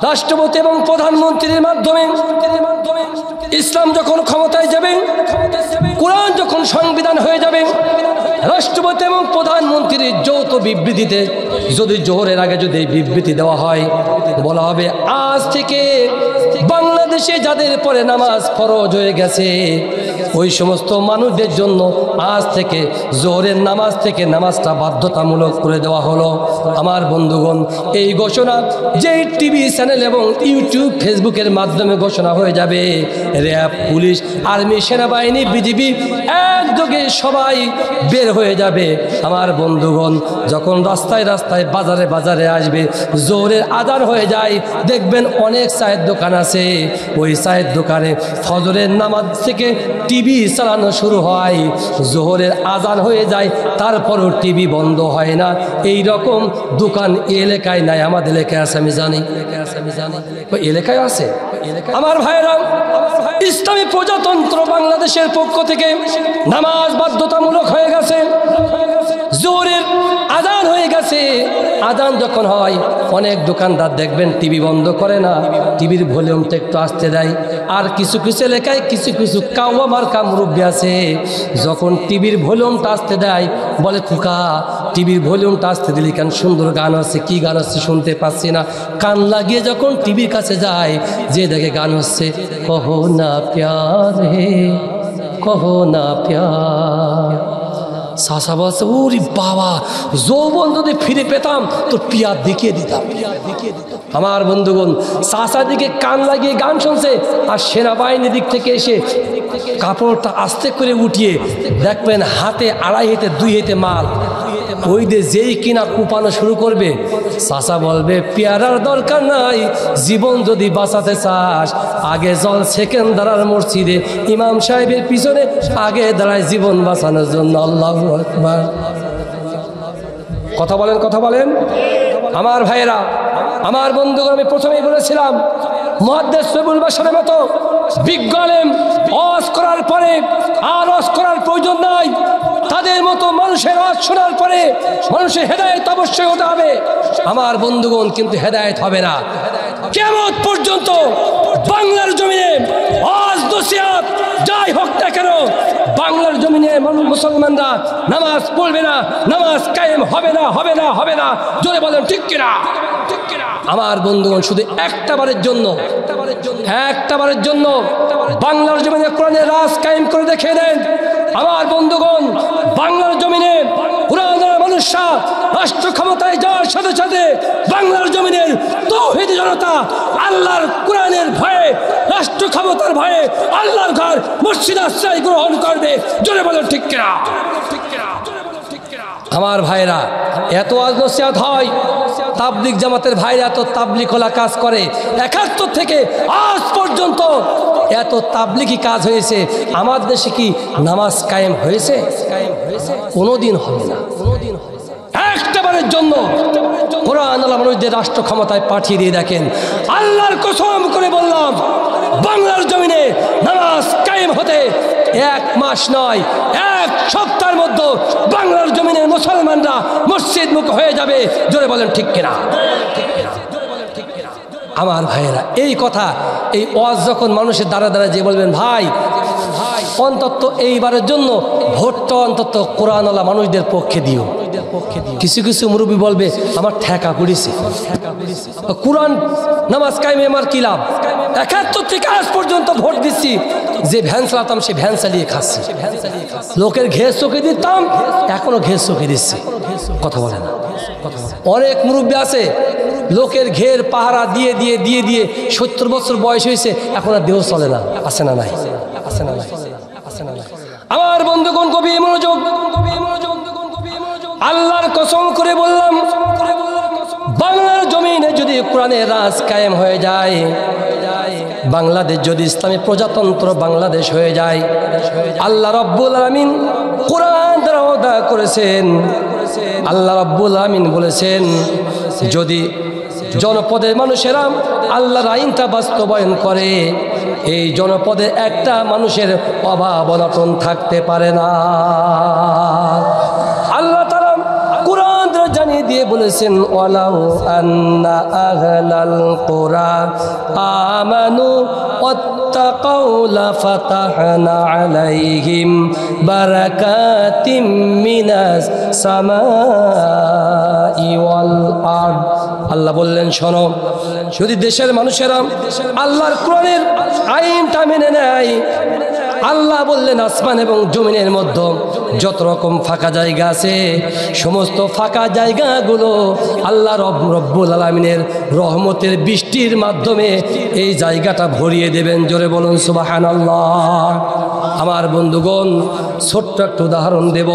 রাষ্ট্রপতি এবং প্রধানমন্ত্রীর মাধ্যমে ইসলাম যখন ক্ষমতায় যাবে, কোরআন যখন সংবিধান হয়ে যাবে, রাষ্ট্রপতি এবং প্রধানমন্ত্রীর যৌথ বিবৃতিতে যদি জোহরের আগে যদি বিবৃতি দেওয়া হয়, বলা হবে আজ থেকে বাংলাদেশে যাদের পরে নামাজ ফরজ হয়ে গেছে, ওই সমস্ত মানুষদের জন্য আজ থেকে জোহরের নামাজ থেকে নামাজটা বাধ্যতামূলক করে দেওয়া হলো। আমার বন্ধুগণ, এই ঘোষণা যেই টিভি চ্যানেল এবং ইউটিউব ফেসবুকের মাধ্যমে ঘোষণা হয়ে যাবে, র্যাব, পুলিশ, আর্মি, সেনাবাহিনী, বিজিবি একযোগে সবাই বের হয়ে যাবে। আমার বন্ধুগণ, যখন রাস্তায় রাস্তায় বাজারে বাজারে আসবে, জোহরের আজান হয়ে যায়, দেখবেন অনেক চায়ের দোকান আছে, ওই চায়ের দোকানে ফজরের নামাজ থেকে টিভি চালানো শুরু হয়, জোহরের আজান হয়ে যায়, তারপরও টিভি বন্ধ হয় না। এই রকম দোকান এলাকায় নাই, আমাদের এলাকায় আছে, আমি জানি এলাকায় আছে। আমার ভাইরা, ইসলামী প্রজাতন্ত্র বাংলাদেশের পক্ষ থেকে নামাজ বাধ্যতামূলক হয়ে গেছে, জোহরের আজান হয়ে গেছে। আজান যখন হয়, অনেক দোকানদার দেখবেন টিভি বন্ধ করে না, টিভির ভলিউমটা একটু আসতে দেয়। আর কিছু কিছু এলাকায় কিছু কিছু কাওয়া মার্কা মুরব্বী আছে, যখন টিভির ভলিউমটা আসতে দেয়, বলে, খোকা টিভির ভলিউমটা আসতে দিলি কেন? সুন্দর গান হচ্ছে, কি গান হচ্ছে শুনতে পাচ্ছি না। কান লাগিয়ে যখন টিভির কাছে যায়, যে দেখে গান হচ্ছে, কহো না প্যার হে, কহো না প্যার। চাচা বলছে, ওরে বাবা, যৌবন যদি ফিরে পেতাম তো পিয়ার দেখিয়ে দিতাম। আমার বন্ধুগণ, চাচা দিকে কান লাগিয়ে গান শুনছে, আর সেনাবাহিনীর দিক থেকে এসে কাপড়টা আস্তে করে উঠিয়ে দেখবেন হাতে 2.5 হাতে 2 হাতে মাল, ওই দিয়ে যেই কিনা কুপানো শুরু করবে, চাচা বলবে, পেয়ারার দরকার নাই, জীবন যদি বাঁচাতে চাস আগে চল সেকেন্দারার মসজিদে, ইমাম সাহেবের পিছনে আগে দাঁড়ায় জীবন বাঁচানোর জন্য। আল্লাহু আকবার। কথা বলেন, কথা বলেন। আমার ভাইয়েরা, আমার বন্ধুগণ, আমি প্রথমেই বলেছিলাম, মুহাদ্দিস সহিবুল বাশারের মতো বিজ্ঞ আলেম ওয়াজ করার পরে আর ওয়াজ করার প্রয়োজন নাই। তাদের মতো মানুষের ওয়াজ শোনার পরে মানুষের হেদায়েত অবশ্যই হতে হবে। আমার বন্ধুগণ, কিন্তু হেদায়েত হবে না কিয়ামত পর্যন্ত। বাংলার জমিনে ওয়াজ নসিহত যাই হোক না কেন, মুসলমানরা নামাজ পড়বে না, নামাজ কায়েম হবে না, হবে না, হবে না। জোরে বলেন ঠিক কিনা? আমার বন্ধুগণ, শুধু একটাবারের জন্য বাংলার জমিনে কোরআনের রাজ কায়েম করে দেখে দেন। আমার বন্ধুগণ, বাংলার জমিনে কোরআনের মানুষরা রাষ্ট্র ক্ষমতায় যাওয়ার সাথে সাথে বাংলার জমিনের তাওহীদি জনতা আল্লাহর কোরআনের ভয়ে, রাষ্ট্র ক্ষমতার ভয়ে আল্লাহর ঘর মসজিদ আশ্রয় গ্রহণ করবে। জোরে বলেন ঠিক কিনা? আমার ভাইরা, এত ওয়াজ নসিহত হয়, তাবলিগ জামাতের ভাইরা এত তাবলিগ খোলা কাজ করে, 71 থেকে আজ পর্যন্ত এত তাবলিগি কাজ হয়েছে। আমার দেশে কি নামাজ কায়েম হয়েছে? কোনোদিন হবে না। একটাবারের জন্য কোরআন আল্লাহ মানুষদের রাষ্ট্র ক্ষমতায় পাঠিয়ে দিয়ে দেখেন। আল্লাহর কসম করে বললাম, বাংলার জমিনে নামাজ কায়েম হতে 1 মাস নয়, 1 সপ্তাহের মধ্যে বাংলার জমিনের মুসলমানরা মসজিদ মুখ হয়ে যাবে। জোরে বলেন ঠিক কিনা? আমার ভাইয়েরা, এই কথা, এই ওয়াজ যখন মানুষের দ্বারা দ্বারা যে বলবেন, ভাই অন্তত এইবারের জন্য ভোটটা অন্তত কোরআনওয়ালা মানুষদের পক্ষে দিও। কিছু কিছু মুরব্বী বলবে, আমার ঠেকা পড়েছে, কোরআন নামাজ কায়েমে আমার কি লাভ? 71 থেকে আজ পর্যন্ত ভোট দিচ্ছি, যে ভ্যান চালাতাম সে ভ্যান চালিয়ে খাচ্ছি, লোকের ঘেস চোখে দিতাম, এখনো ঘেস চোখে দিচ্ছি। কথা বলে না? অনেক মুরব্বী আছে লোকের ঘের পাহারা দিয়ে দিয়ে দিয়ে দিয়ে 70 বছর বয়স হয়েছে, এখন আর দেহ চলে না। আছে না নাই? আছে না নাই? আছে না নাই? আমার বন্ধুগণ, কবি মনোযোগ, আল্লাহর কসম করে বললাম, বাংলার জমিনে যদি কোরআনের রাজ কায়েম হয়ে যায়, বাংলাদেশ যদি ইসলামী প্রজাতন্ত্র বাংলাদেশ হয়ে যায়, আল্লাহ রাব্বুল আলামিন কোরআন দ্বারা ওয়াদা করেছেন। আল্লাহ রাব্বুল আলামিন বলেছেন, যদি জনপদের মানুষেরা আল্লাহর আইনটা বাস্তবায়ন করে, এই জনপদে একটা মানুষের অভাব অনটন থাকতে পারে না। আল্লাহ তাআলা কোরআন জানিয়ে দিয়ে বলেছেন, ওয়ালাউ আন্না আহলাল কুরা আমানু ওয়াত্তাকাউ লাফাতাহনা আলাইহিম বারাকাতিম মিনাস সামাই ওয়াল আরদ। আল্লাহ বললেন, শোনো, যদি দেশের মানুষেরা আল্লাহর কোরআনের আইনটা মেনে নেয়, আল্লাহ বললেন আসমান এবং জমিনের মধ্যে যত রকম ফাঁকা জায়গা আছে, সমস্ত ফাঁকা জায়গাগুলো আল্লাহ রব্বুল আলামিনের রহমতের বৃষ্টির মাধ্যমে এই জায়গাটা ভরিয়ে দেবেন। জোরে বলুন সুবহানাল্লাহ। আমার বন্ধুগণ, ছোট্ট একটা উদাহরণ দেব।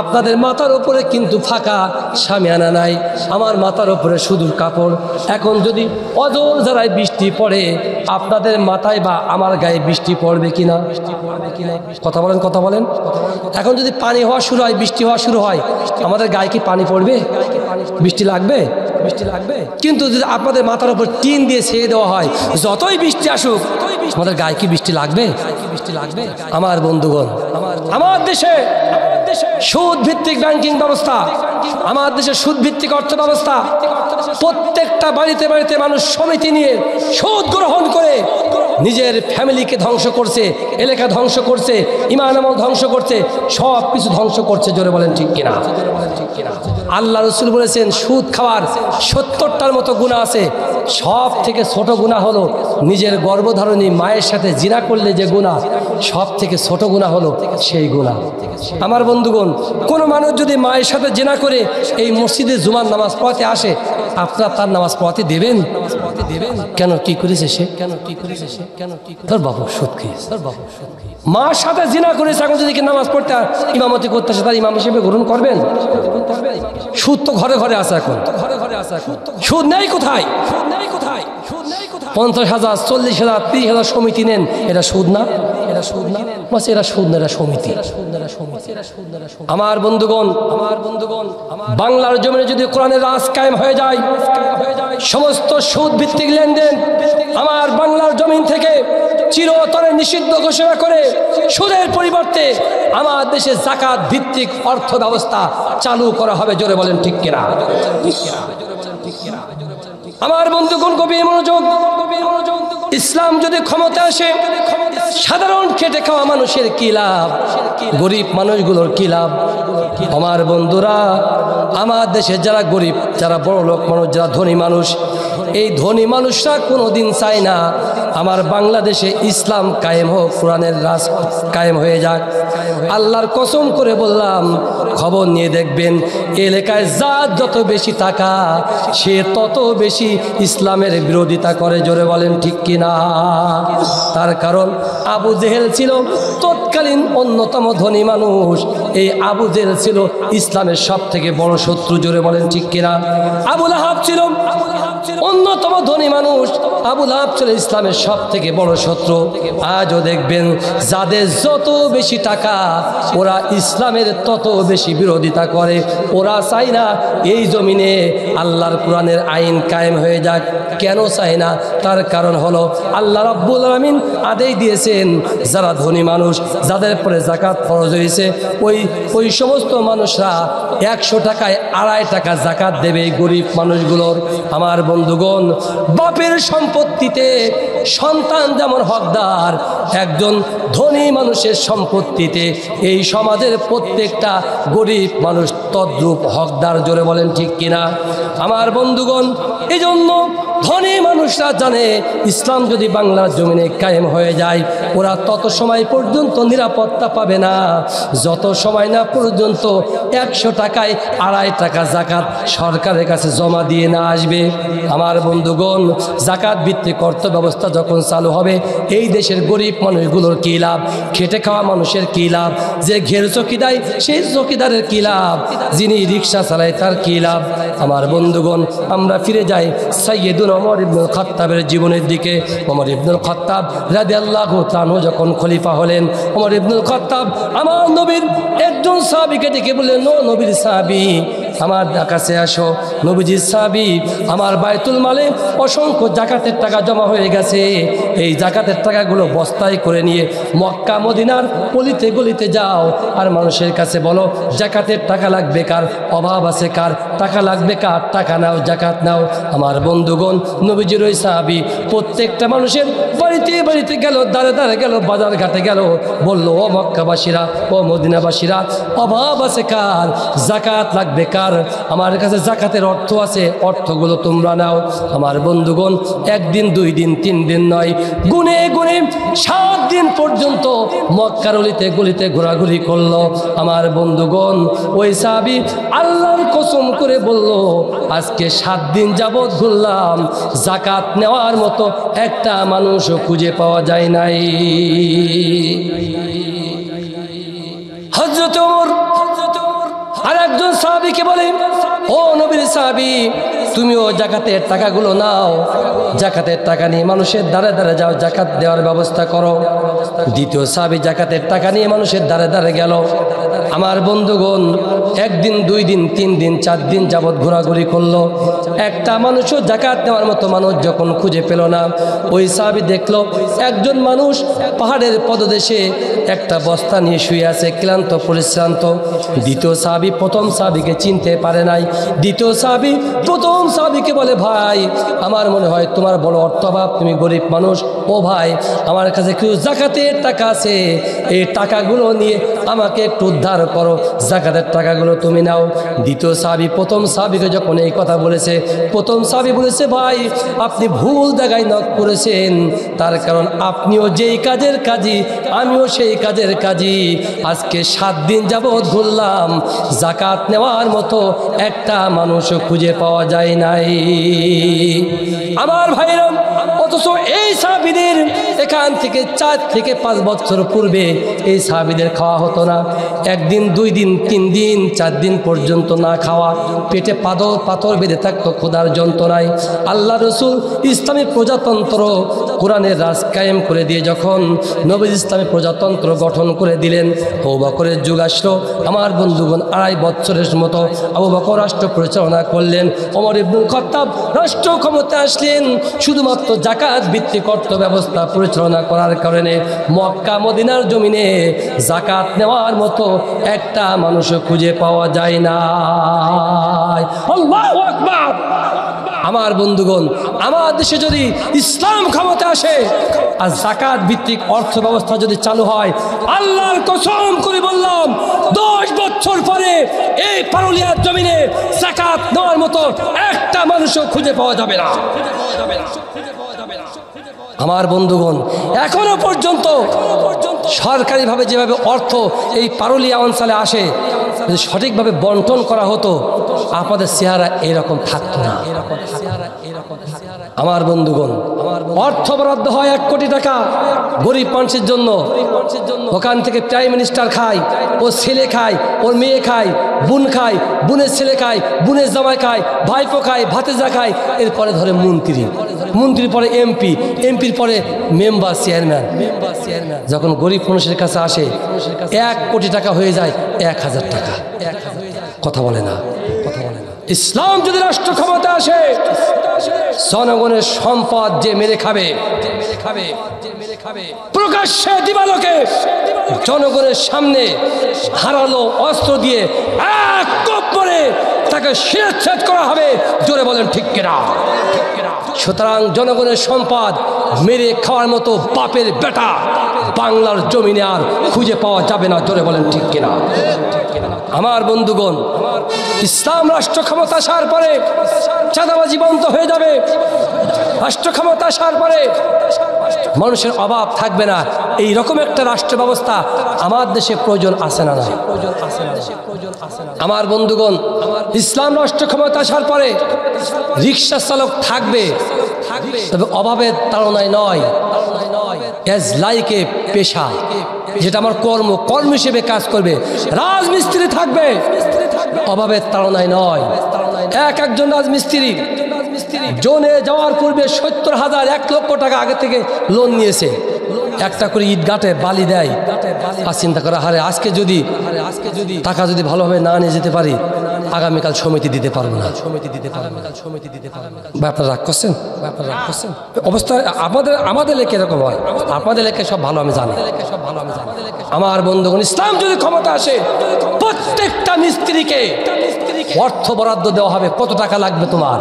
আপনাদের মাথার উপরে কিন্তু ফাঁকা শামিয়ানা নাই, আমার মাথার উপরে শুধু কাপড়। এখন যদি অজর যারাই বৃষ্টি পড়ে, আপনাদের মাথায় বা আমার গায়ে বৃষ্টি পড়বে কিনা? কথা বলেন, কথা বলেন। এখন যদি পানি হওয়া শুরু হয়, বৃষ্টি হওয়া শুরু হয়, আমাদের গায়ে কি পানি পড়বে? বৃষ্টি লাগবে? বৃষ্টি লাগবে। কিন্তু যদি আপনাদের মাথার উপর টিন দিয়ে ছেড়ে দেওয়া হয়, যতই বৃষ্টি আসুক, আমাদের গায়ে কি বৃষ্টি লাগবে? বৃষ্টি লাগবে। আমার বন্ধুগণ, আমার দেশে সুদ ভিত্তিক ব্যাংকিং ব্যবস্থা, আমার দেশে সুদ ভিত্তিক অর্থ ব্যবস্থা, প্রত্যেকটা বাড়িতে বাড়িতে মানুষ সমিতি নিয়ে সুদ গ্রহণ করে নিজের ফ্যামিলিকে ধ্বংস করছে, এলাকা ধ্বংস করছে, ইমান আমল ধ্বংস করছে, সব কিছু ধ্বংস করছে। জোরে বলেন ঠিক কিনা? আল্লাহ রাসূল বলেছেন, সুদ খাওয়ার 70টার মতো গুনাহ আছে, সব থেকে ছোট গুনাহ হলো নিজের গর্ভধারণী মায়ের সাথে জিনা করলে যে গুনাহ, সব থেকে ছোট গুনাহ হলো সেই গুনাহ। আমার বন্ধুগণ, কোনো মানুষ যদি মায়ের সাথে জিনা করে এই মসজিদে জুমার নামাজ পড়াতে আসে, আপনারা তার নামাজ পড়াতে দেবেন? কেন? কি করেছে সে? কেন? কি করেছে সে? কেন? কি তোর বাবা সুদ খেয়েছে, তোর বাবা সুদ খেয়েছে, মার সাথে জিনা করেছে, এখন যদি নামাজ পড়তে ইমামতি করতে আসে, তার ইমাম হিসেবে গ্রহণ করবেন? সুদ তো ঘরে ঘরে আছে, এখন সুদ নেই কোথায়? 50,000, 40,000, 30,000 সমিতি নেন, এটা সুদ না? এরা সুদ না? বাস এরা সুদ না, এরা সমিতি। আমার বন্ধুগণ, বাংলার জমিনে যদি কোরআনের রাজ কায়েম হয়ে যায়, সমস্ত সুদ ভিত্তিক লেনদেন আমার বাংলার জমিন থেকে চিরতরে নিষিদ্ধ ঘোষণা করে সুদের পরিবর্তে আমার দেশে যাকাত ভিত্তিক অর্থ ব্যবস্থা চালু করা হবে। জোরে বলেন ঠিক কিনা? আমার বন্ধুগণ, গভীর মনোযোগ। ইসলাম যদি ক্ষমতা আসে, সাধারণ খেটে খাওয়া মানুষের কি লাভ, গরিব মানুষগুলোর কি লাভ? আমার বন্ধুরা, আমার দেশে যারা গরিব, যারা বড় লোক মানুষ, যারা ধনী মানুষ, এই ধনী মানুষরা কোনোদিন চায় না আমার বাংলাদেশে ইসলাম কায়েম হোক, কোরআনের রাজ কায়েম হয়ে যাক। আল্লাহর কসম করে বললাম, খবর নিয়ে দেখবেন এলাকায় যার যত বেশি টাকা সে তত বেশি ইসলামের বিরোধিতা করে। জোরে বলেন ঠিক কিনা? তার কারণ আবু জেহেল ছিল তৎকালীন অন্যতম ধনী মানুষ। এই আবু জেহেল ছিল ইসলামের সব থেকে বড় শত্রু। জোরে বলেন ঠিক কিনা? আবু লাহাব ছিল অন্যতম ধনী মানুষ। আবু লাহাব ছিল ইসলামের সব থেকে বড় শত্রু। আজও দেখবেন যাদের যত বেশি টাকা ওরা ইসলামের তত বেশি বিরোধিতা করে। ওরা চায় না এই জমিনে আল্লাহর কোরআনের আইন কায়েম হয়ে যাক। কেন চায় না? তার কারণ হলো আল্লাহ রাব্বুল আলামিন আদেশ দিয়েছেন, যারা ধনী মানুষ, যাদের পরে যাকাত ফরজ হয়েছে, ওই সমস্ত মানুষরা 100 টাকায় 2.5 টাকা যাকাত দেবে গরিব মানুষগুলোর। আমার বন্ধুগণ, বাপের সম্পত্তিতে সন্তান যেমন হকদার, একজন ধনী মানুষের সম্পত্তিতে এই সমাজের প্রত্যেকটা গরিব মানুষ তদ্রূপ হকদার। জোরে বলেন ঠিক কিনা? আমার বন্ধুগণ, এই জন্য ধনী মানুষরা জানে ইসলাম যদি বাংলার জমিনে কায়েম হয়ে যায়, ওরা তত সময় পর্যন্ত নিরাপত্তা পাবে না যত সময় না পর্যন্ত 100 টাকায় 2.5 টাকা যাকাত সরকারের কাছে জমা দিয়ে না আসবে। আমার বন্ধুগণ, যাকাত ভিত্তিক অর্থ ব্যবস্থা যখন চালু হবে, এই দেশের গরিব মানুষগুলোর কী লাভ? খেটে খাওয়া মানুষের কী লাভ? যে ঘের চকি দেয় সেই চকিদারের কী লাভ? যিনি রিক্সা চালায় তার কী লাভ? আমার বন্ধুগণ, আমরা ফিরে যাই সাইয়েদুনা ওমর ইবনুল খাত্তাবের জীবনের দিকে। ওমর ইবনুল খাত্তাব রাদিয়াল্লাহু তাআলা যখন খলিফা হলেন, ওমর ইবনুল খাত্তাব আমার নবীর একজন সাহাবীকে ডেকে বললেন, নো নবীর সাহাবী, আমার কাছে আসো। নবীজির সাহাবী, আমার বাইতুল মালে অসংখ্য যাকাতের টাকা জমা হয়ে গেছে। এই যাকাতের টাকাগুলো বস্তায় করে নিয়ে মক্কা মদিনার গলিতে গলিতে যাও আর মানুষের কাছে বলো, যাকাতের টাকা লাগবে কার? অভাব আছে কার? টাকা লাগবে কার? টাকা নাও, যাকাত নাও। আমার বন্ধুগণ, নবীজির ওই সাহাবী প্রত্যেকটা মানুষের বাড়িতে বাড়িতে গেল, দাঁড়ে দাঁড়ে গেল, বাজার ঘাটে গেল, বলল, ও মক্কাবাসীরা, ও মদিনাবাসীরা, অভাব আছে কার? যাকাত লাগবে কার? আমার কাছে যাকাতের অর্থ আছে, অর্থগুলো তোমরা নাও। আমার বন্ধুগণ, 1 দিন 2 দিন 3 দিন নয়, গুনে গুনে 7 দিন পর্যন্ত মক্কার অলিতে গলিতে ঘোরাঘুরি করলো। আমার বন্ধুগণ, ওই সাহাবী আল্লাহর কসম করে বলল, আজকে 7 দিন যাবৎ ঘুরলাম, যাকাত নেওয়ার মতো একটা মানুষও খুঁজে পাওয়া যায় নাই। হযরত ওমর আর একজন সাহাবীকে বলেন, ও নবীর সাহাবী, তুমিও যাকাতের টাকাগুলো নাও, যাকাতের টাকা নিয়ে মানুষের দ্বারে দ্বারে যাও, যাকাত দেওয়ার ব্যবস্থা করো। দ্বিতীয় সাহাবী যাকাতের টাকা নিয়ে মানুষের দ্বারে দ্বারে গেল। আমার বন্ধুগণ, 1 দিন 2 দিন 3 দিন 4 দিন যাবৎ ঘোরাঘুরি করলো, একটা মানুষও যাকাত দেওয়ার মতো মানুষ যখন খুঁজে পেল না, ওই সাহাবী দেখলো একজন মানুষ পাহাড়ের পদদেশে একটা বস্তা নিয়ে শুয়ে আছে, ক্লান্ত পরিশ্রান্ত। দ্বিতীয় সাহাবী প্রথম সাহাবীকে চিনতে পারে নাই। দ্বিতীয় সাহাবী প্রথম সাহাবীকে বলে, ভাই, আমার মনে হয় তোমার বড় অর্থভাব, তুমি গরিব মানুষ। ও ভাই, আমার কাছে কিছু যাকাতের টাকা আছে, এই টাকাগুলো নিয়ে আমাকে একটু উদ্ধার করো, যাকাতের টাকাগুলো তুমি নাও। দ্বিতীয় সাহাবী প্রথম সাহাবীকে যখন এই কথা বলেছে, প্রথম সাহাবী বলেছে, ভাই, আপনি ভুল জায়গায় নক করেছেন। তার কারণ আপনিও যেই কাজের কাজী, আমিও সেই কাজের কাজী। আজকে 7 দিন যাবৎ ঘুরলাম, যাকাত নেওয়ার মতো একটা মানুষও খুঁজে পাওয়া যায় নাই। আমার ভাইরা, অথচ এই সাহাবীদের এখান থেকে 4 থেকে 5 বছর পূর্বে এই সাহাবীদের খাওয়া হতো না। 1 দিন 2 দিন 3 দিন 4 দিন পর্যন্ত না খাওয়া, পেটে পাথর বেঁধে থাকতো ক্ষুধার যন্ত্রণায়। আল্লাহ রসুল ইসলামী প্রজাতন্ত্র কোরআনের রাজ কায়েম করে দিয়ে যখন নবী ইসলামী প্রজাতন্ত্র গঠন করে দিলেন, আবু বকরের যুগ আসলো। আমার বন্ধুগণ, 2.5 বছরের মতো আবু বকর রাষ্ট্র পরিচালনা করলেন। ওমর ইবনুল খাত্তাব রাষ্ট্র ক্ষমতা আসলেন। শুধুমাত্র যাকাত ভিত্তিক অর্থ ব্যবস্থা পরিচালনা করার কারণে মক্কা মদিনার জমিনে যাকাত নেওয়ার মতো একটা মানুষও খুঁজে পাওয়া যায় না। আল্লাহু আকবার। আমার বন্ধুগণ, আমার দেশে যদি ইসলাম ক্ষমতা আসে আর যাকাত ভিত্তিক অর্থ ব্যবস্থা যদি চালু হয়, আল্লাহর কসম করে বললাম 10 বছর পরে এই পারুলিয়ার জমিনে যাকাত নেওয়ার মতো একটা মানুষও খুঁজে পাওয়া যাবে না। আমার বন্ধুগণ, এখনো পর্যন্ত সরকারিভাবে যেভাবে অর্থ এই পারুলিয়া অঞ্চলে আসে, যদি সঠিকভাবে বন্টন করা হতো আপনাদের চেহারা এরকম থাকতো না। আমার বন্ধুগণ, অর্থ বরাদ্দ হয় 1 কোটি টাকা গরিব মানুষের জন্য। ওখান থেকে প্রাইম মিনিস্টার খায়, ওর ছেলে খায়, ওর মেয়ে খায়, বোন খায়, বোনের ছেলে খায়, বোনের জামাই খায়, ভাইপো খায়, ভাতিজা খায়, এরপরে ধরে মন্ত্রী, মন্ত্রীর পরে এমপি, এমপির পরে মেম্বার, চেয়ারম্যান। যখন গরিব মানুষের কাছে আসে 1 কোটি টাকা হয়ে যায় 1000 টাকা। কথা বলে না, কথা বলে না। ইসলাম যদি রাষ্ট্র ক্ষমতা আসে, জনগণের সম্পদ যে মেরে খাবে, প্রকাশ্যে দিবালোকে জনগণের সামনে ধারালো অস্ত্র দিয়ে এক কোপ করে তাকে শিরচ্ছেদ করা হবে। জোরে বলেন ঠিক কিনা? সুতরাং জনগণের সম্পদ মেরে খাওয়ার মতো বাপের বেটা বাংলার জমিনে আর খুঁজে পাওয়া যাবে না। জোরে বলেন ঠিক কিনা? আমার বন্ধুগণ, ইসলাম রাষ্ট্র ক্ষমতা আসার পরে চাঁদাবাজি বন্ধ হয়ে যাবে। রাষ্ট্র ক্ষমতা আসার পরে মানুষের অভাব থাকবে না। এই রকম একটা রাষ্ট্র ব্যবস্থা আমার দেশে প্রয়োজন আছে না? না, আমার বন্ধুগণ, ইসলাম রাষ্ট্র ক্ষমতা আসার পরে রিক্সা চালক থাকবে, তবে অভাবের তাড়নায় নয়, এজ লাইক এ পেশা, যেটা আমার কর্ম হিসেবে কাজ করবে। রাজমিস্ত্রি থাকবে, অভাবের তাড়নায় নয়। একজন রাজমিস্ত্রি জোনে যাওয়ার পূর্বে 70,000 1 লক্ষ টাকা আগে থেকে লোন নিয়েছে। একটা করে ইট গাঁটে বালি দেয়, আর চিন্তা করা হারে আজকে যদি টাকা যদি ভালোভাবে না নিয়ে যেতে পারি, আগামীকাল সমিতি দিতে পারবো না। আপনারা রাগ করছেন? অবস্থা আমাদের লেখে এরকম হয়, আপনাদের লেখে সব ভালো আমি জানি। আমার বন্ধুগণ, ইসলাম যদি ক্ষমতা আসে, প্রত্যেকটা মিস্ত্রিকে অর্থ বরাদ্দ দেওয়া হবে। কত টাকা লাগবে তোমার?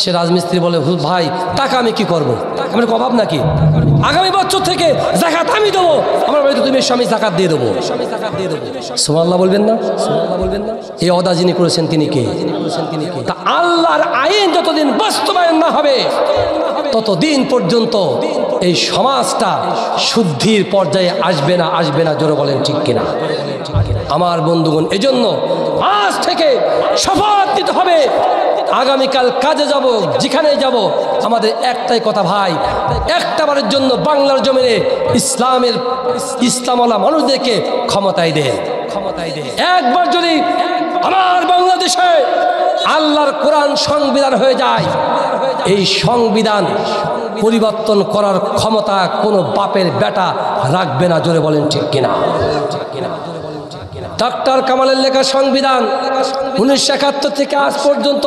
সে রাজমিস্ত্রি বলে, ভাই টাকা আমি কি করবো, আমার অভাব নাকি? আগামী বছর থেকে যাকাত আমি দেবো, আমার বাড়িতে তুমি স্বামী যাকাত দিয়ে দেবো। সুবহানাল্লাহ বলবেন না? এই ওয়াদা যিনি করেছেন তিনি কে? তা আল্লাহর আইন যতদিন বাস্তবায়ন না হবে ততদিন পর্যন্ত এই সমাজটা শুদ্ধির পর্যায়ে আসবে না। জোরে বলেন ঠিক কিনা? আমার বন্ধুগণ, এজন্য আজ থেকে শপথ নিতে হবে, আগামীকাল কাজে যাব, যেখানে যাব, আমাদের একটাই কথা, ভাই একটাবারের জন্য বাংলার জমিনে ইসলামওয়ালা মানুষদেরকে ক্ষমতায় দেন। একবার যদি আমার বাংলাদেশে আল্লাহর কোরআন সংবিধান হয়ে যায়, এই সংবিধান পরিবর্তন করার ক্ষমতা কোনো বাপের বেটা রাখবে না। জোরে বলেন ঠিক কিনা? ডক্টর কামালের লেখা সংবিধান 1971 থেকে আজ পর্যন্ত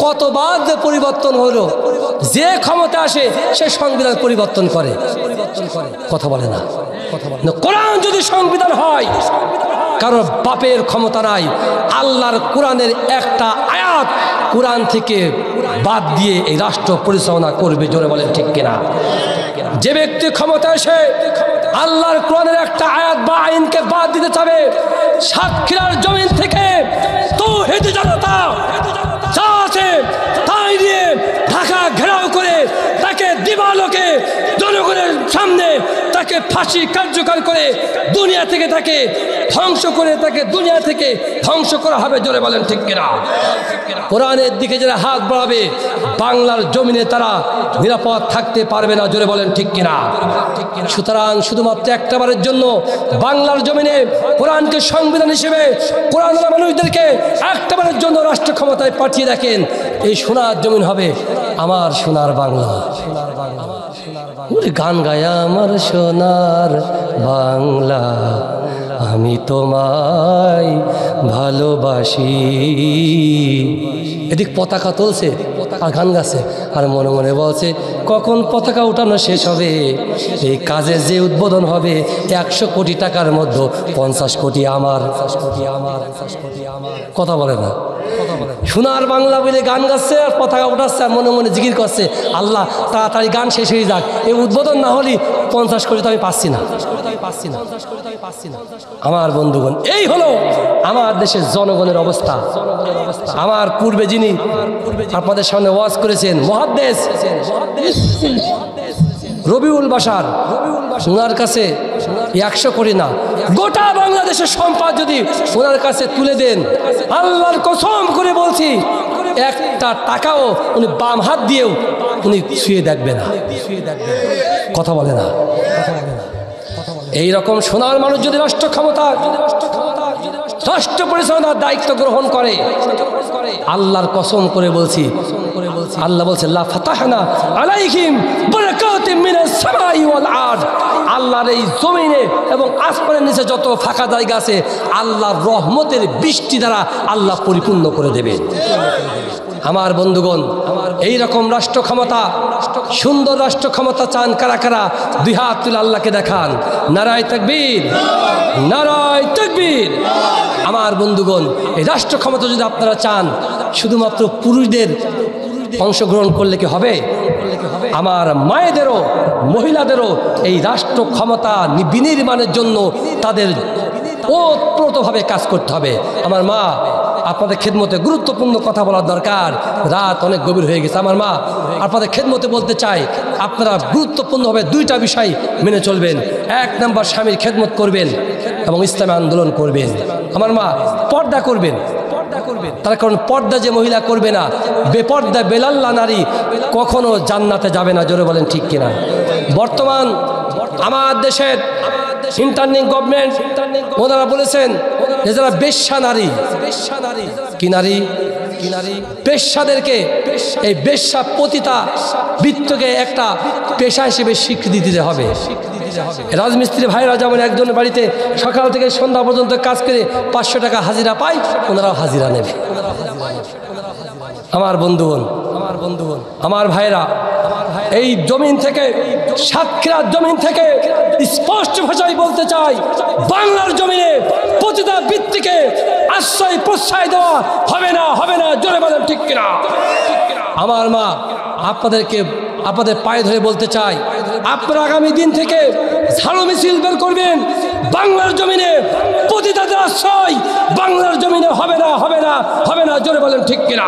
কতবার যে পরিবর্তন হলো, যে ক্ষমতা আসে সে সংবিধান পরিবর্তন করে। কথা বলে না? কোরআন যদি সংবিধান হয়, কারণ বাপের ক্ষমতা নাই। আল্লাহর কোরআনের একটা আয়াত কোরআন থেকে বাদ দিয়ে এই রাষ্ট্র পরিচালনা করবে। জোরে বলেন ঠিক কিনা? যে ব্যক্তি ক্ষমতা এসে আল্লাহর কোরআনের একটা আয়াত বা আইনকে বাদ দিতে চাবে, সাতক্ষীরার জমিন থেকে তাওহীদি জনতা যা আছে তাই নিয়ে ঢাকা ঘেরাও করে তাকে দিবালোকে জনগণের সামনে তাকে ফাঁসি কার্যকর করে দুনিয়া থেকে তাকে ধ্বংস করে, তাকে দুনিয়া থেকে ধ্বংস করা হবে। জোরে বলেন ঠিক কিনা? কোরআনের দিকে যারা হাত বাড়াবে বাংলার জমিনে তারা নিরাপদ থাকতে পারবে না। জোরে বলেন ঠিক কিনা? সুতরাং শুধুমাত্র একটাবারের জন্য বাংলার জমিনে কোরআনকে সংবিধান হিসেবে কোরআন মানুষদেরকে একটাবারের জন্য রাষ্ট্র ক্ষমতায় পাঠিয়ে দেখেন, এই সোনার জমিন হবে আমার সোনার বাংলা। গান গায় আমার সোনার বাংলা, আমি তোমায় ভালোবাসি। এদিক পতাকা তুলছে, আর গান গাচ্ছে আর মনে মনে বলছে কখন পতাকা উঠানো শেষ হবে, এই কাজের যে উদ্বোধন হবে 100 কোটি টাকার মধ্যে 50 কোটি আমার। কথা বলে না, সোনার বাংলা বলে গান গাচ্ছে আর পতাকা উঠাচ্ছে আর মনে মনে জিকির করছে আল্লাহ তাড়াতাড়ি গান শেষ হয়ে যাক, এই উদ্বোধন না হলে 50 কোটি তো আমি পাচ্ছি না। আমার বন্ধুগণ, এই হলো আমার দেশের জনগণের অবস্থা। আমার পূর্বে যিনি আপনাদের সামনে ওয়াজ করেছেন মুহাদ্দিস রবিউল বাশার, ওনার কাছে 100 কোটি না, গোটা বাংলাদেশের সম্পদ যদি ওনার কাছে তুলে দেন, আল্লাহর কসম করে বলছি একটা টাকাও উনি বাম হাত দিয়েও উনি ছুঁয়ে দেখবে না। কথা বলে না। এইরকম সোনার মানুষ যদি রাষ্ট্র ক্ষমতা, রাষ্ট্র পরিচালনার দায়িত্ব গ্রহণ করে, আল্লাহর কসম করে বলছি, আল্লাহ বলছে লা ফাতাহনা আলাইহিম বারাকাতিম মিনাস সামাই ওয়াল আরদ, আল্লাহর এই জমিনে এবং আসমানের নিচে যত ফাঁকা জায়গা আছে আল্লাহর রহমতের বৃষ্টি দ্বারা আল্লাহ পরিপূর্ণ করে দেবে। আমার বন্ধুগণ, এই রকম রাষ্ট্র ক্ষমতা, সুন্দর রাষ্ট্র ক্ষমতা চান কারা কারা? 2 হাত তুলে আল্লাহকে দেখান। নারায়ে তাকবীর, নারায়ে তাকবীর। আমার বন্ধুগণ, এই রাষ্ট্র ক্ষমতা যদি আপনারা চান, শুধুমাত্র পুরুষদের অংশগ্রহণ করলে কি হবে? আমার মায়েদেরও মহিলাদেরও এই রাষ্ট্র ক্ষমতা বিনির্মাণের জন্য তাদের ওতপ্রোতভাবে কাজ করতে হবে। আমার মা, আপনাদের খেদমতে গুরুত্বপূর্ণ কথা বলার দরকার, রাত অনেক গভীর হয়ে গেছে। আমার মা, আপনাদের খেদমতে বলতে চাই, আপনারা গুরুত্বপূর্ণভাবে 2টা বিষয় মেনে চলবেন। 1 নম্বর, স্বামীর খেদমত করবেন এবং ইসলামী আন্দোলন করবেন। আমার মা, পর্দা করবেন। তার কারণ পর্দা যে মহিলা করবে না, বেপর্দা বেলাল্লা নারী কখনো জান্নাতে যাবে না। জোরে বলেন ঠিক কিনা? বর্তমান আমার দেশের ইন্টারনিং গভর্নমেন্ট ওনারা বলেছেন যে যারা বেশ্যা নারী, কি নারী, বেশ্যাদেরকে, এই বেশ্যা পতিতা বৃত্তকে একটা পেশা হিসেবে স্বীকৃতি দিতে হবে। রাজমিস্ত্রি ভাইরা যেমন একজনের বাড়িতে সকাল থেকে সন্ধ্যা পর্যন্ত কাজ করে 500 টাকা হাজিরা পায়, ওনারাও হাজিরা নেবে। আমার বন্ধুগণ, আমার ভাইরা, এই জমিন থেকে, সাতক্ষীরার জমিন থেকে স্পষ্ট ভাষায় বলতে চাই, বাংলার জমিনে পতিতা বৃত্তিকে আশ্রয় প্রশ্রয় দেওয়া হবে না, হবে না। জোরে বলেন ঠিক কিনা? আমার মা, আপনাদের পায়ে ধরে বলতে চাই, আপনারা আগামী দিন থেকে ঝাড়ু মিছিল বের করবেন। বাংলার জমিনে পতিতাদের আশ্রয় বাংলার জমিনে হবে না, হবে না, হবে না। জোরে বলেন ঠিক কিনা?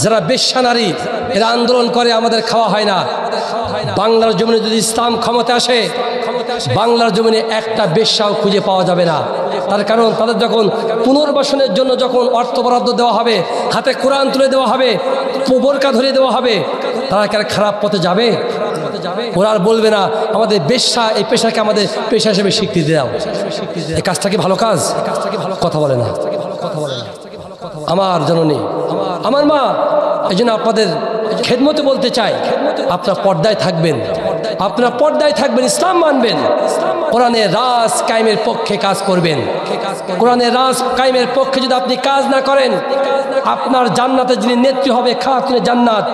যারা বেশ্যা নারী, এরা আন্দোলন করে আমাদের খাওয়া হয় না। বাংলার জমিনে যদি ইসলাম ক্ষমতা আসে, বাংলার জমিনে একটা বেশ্যাও খুঁজে পাওয়া যাবে না। তার কারণ তাদের যখন পুনর্বাসনের জন্য যখন অর্থ বরাদ্দ দেওয়া হবে, হাতে কোরআন তুলে দেওয়া হবে, বোরকা ধরিয়ে দেওয়া হবে, তারা কি আর খারাপ পথে যাবে? ওরা আর বলবে না আমাদের বেশ্যা, এই পেশাকে আমাদের পেশা হিসেবে স্বীকৃতি দাও। এই কাজটা কি ভালো কাজ? কথা বলে না। আমার জননী, আমার মা, এই জন্য আপনাদের খেদমতে বলতে চাই, আপনারা পর্দায় থাকবেন, আপনারা পর্দায় থাকবেন, ইসলাম মানবেন, কোরআনের রাজ কায়েমের পক্ষে কাজ করবেন। কোরআনের রাজ কায়েমের পক্ষে যদি আপনি কাজ না করেন, আপনার জান্নাতে যিনি নেত্রী হবে, খাতুনে জান্নাত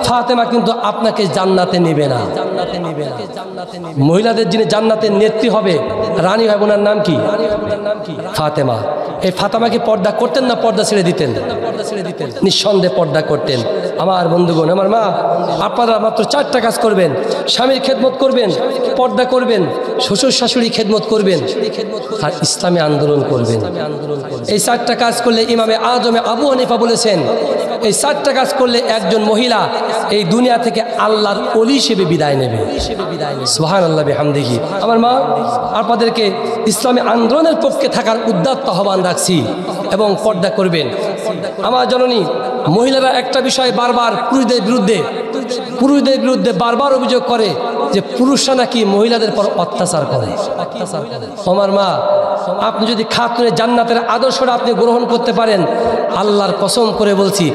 ফাতেমা, কিন্তু আপনাকে জান্নাতে নেবে না। মহিলাদের যিনি জান্নাতের নেত্রী হবে, রানী হবে, ওনার নাম কি? ফাতেমা। এই ফাতেমাকে পর্দা করতেন না পর্দা ছেড়ে দিতেন? নিঃসন্দেহে পর্দা করতেন। আমার বন্ধুগণ, আমার মা, আপনারা মাত্র 4টা কাজ করবেন। স্বামীর খেদমত করবেন, পর্দা করবেন, শ্বশুর শাশুড়ি খেদমত করবেন, আর ইসলামী আন্দোলন করবেন। এই 4টা কাজ করলে ইমামে আজমে আবু হানিফা বলেছেন, এই 4টা কাজ করলে একজন মহিলা এই দুনিয়া থেকে আল্লাহর ওলি হিসেবে বিদায় নেবে। সুবহানাল্লাহ বিহামদিহি। আমার মা, আপনাদেরকে ইসলামী আন্দোলনের পক্ষে থাকার উদাত্ত আহ্বান রাখছি এবং পর্দা করবেন। আমার জননী, মহিলারা একটা বিষয় বারবার পুরুষদের বিরুদ্ধে বারবার অভিযোগ করে যে পুরুষরা নাকি মহিলাদের পর অত্যাচার করে। আমার মা, আপনি যদি খাতুনে জান্নাতের আদর্শটা আপনি গ্রহণ করতে পারেন, আল্লাহর কসম করে বলছি,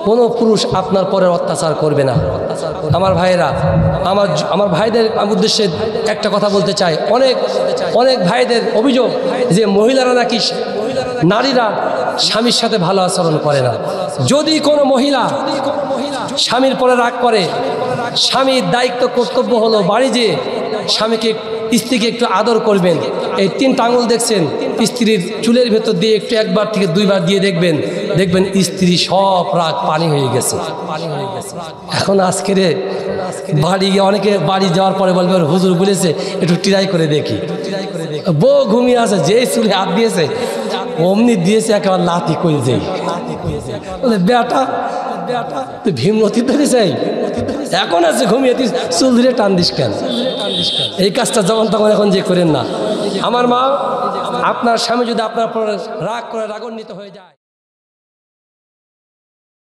কোনো পুরুষ আপনার পরে অত্যাচার করবে না। আমার ভাইয়েরা, আমার ভাইদের উদ্দেশ্যে একটা কথা বলতে চাই। অনেক ভাইদের অভিযোগ যে মহিলারা নাকি, নারীরা স্বামীর সাথে ভালো আচরণ করে না। যদি কোনো মহিলা স্বামীর পরে রাগ করে, স্বামীর দায়িত্ব কর্তব্য হলো বাড়ি যে স্বামীকে স্ত্রীকে একটু আদর করবেন। এই 3টা আঙুল দেখছেন, স্ত্রীর চুলের ভেতর দিয়ে একটু একবার থেকে 2বার দিয়ে দেখবেন, দেখবেন স্ত্রী সব রাগ পানি হয়ে গেছে। এখন আজকের বাড়ি গিয়ে অনেকে বাড়ি যাওয়ার পরে বলবে হুজুর বলেছে একটু ট্রাই করে দেখি। বউ ঘুমিয়ে আছে, যে চুলে হাত দিয়েছে অমনি দিয়েছে একেবারে লাথি করে দেই। বলে বেটা তুই ভীমরতি ধরে চাই এখন আছে ঘুমিয়ে তুই চুল ধরে টান দিস কেন? এই কাজটা যখন তখন এখন যে করেন না। আমার মা, আপনার স্বামী যদি আপনার পর রাগ করে রাগান্বিত হয়ে যায়।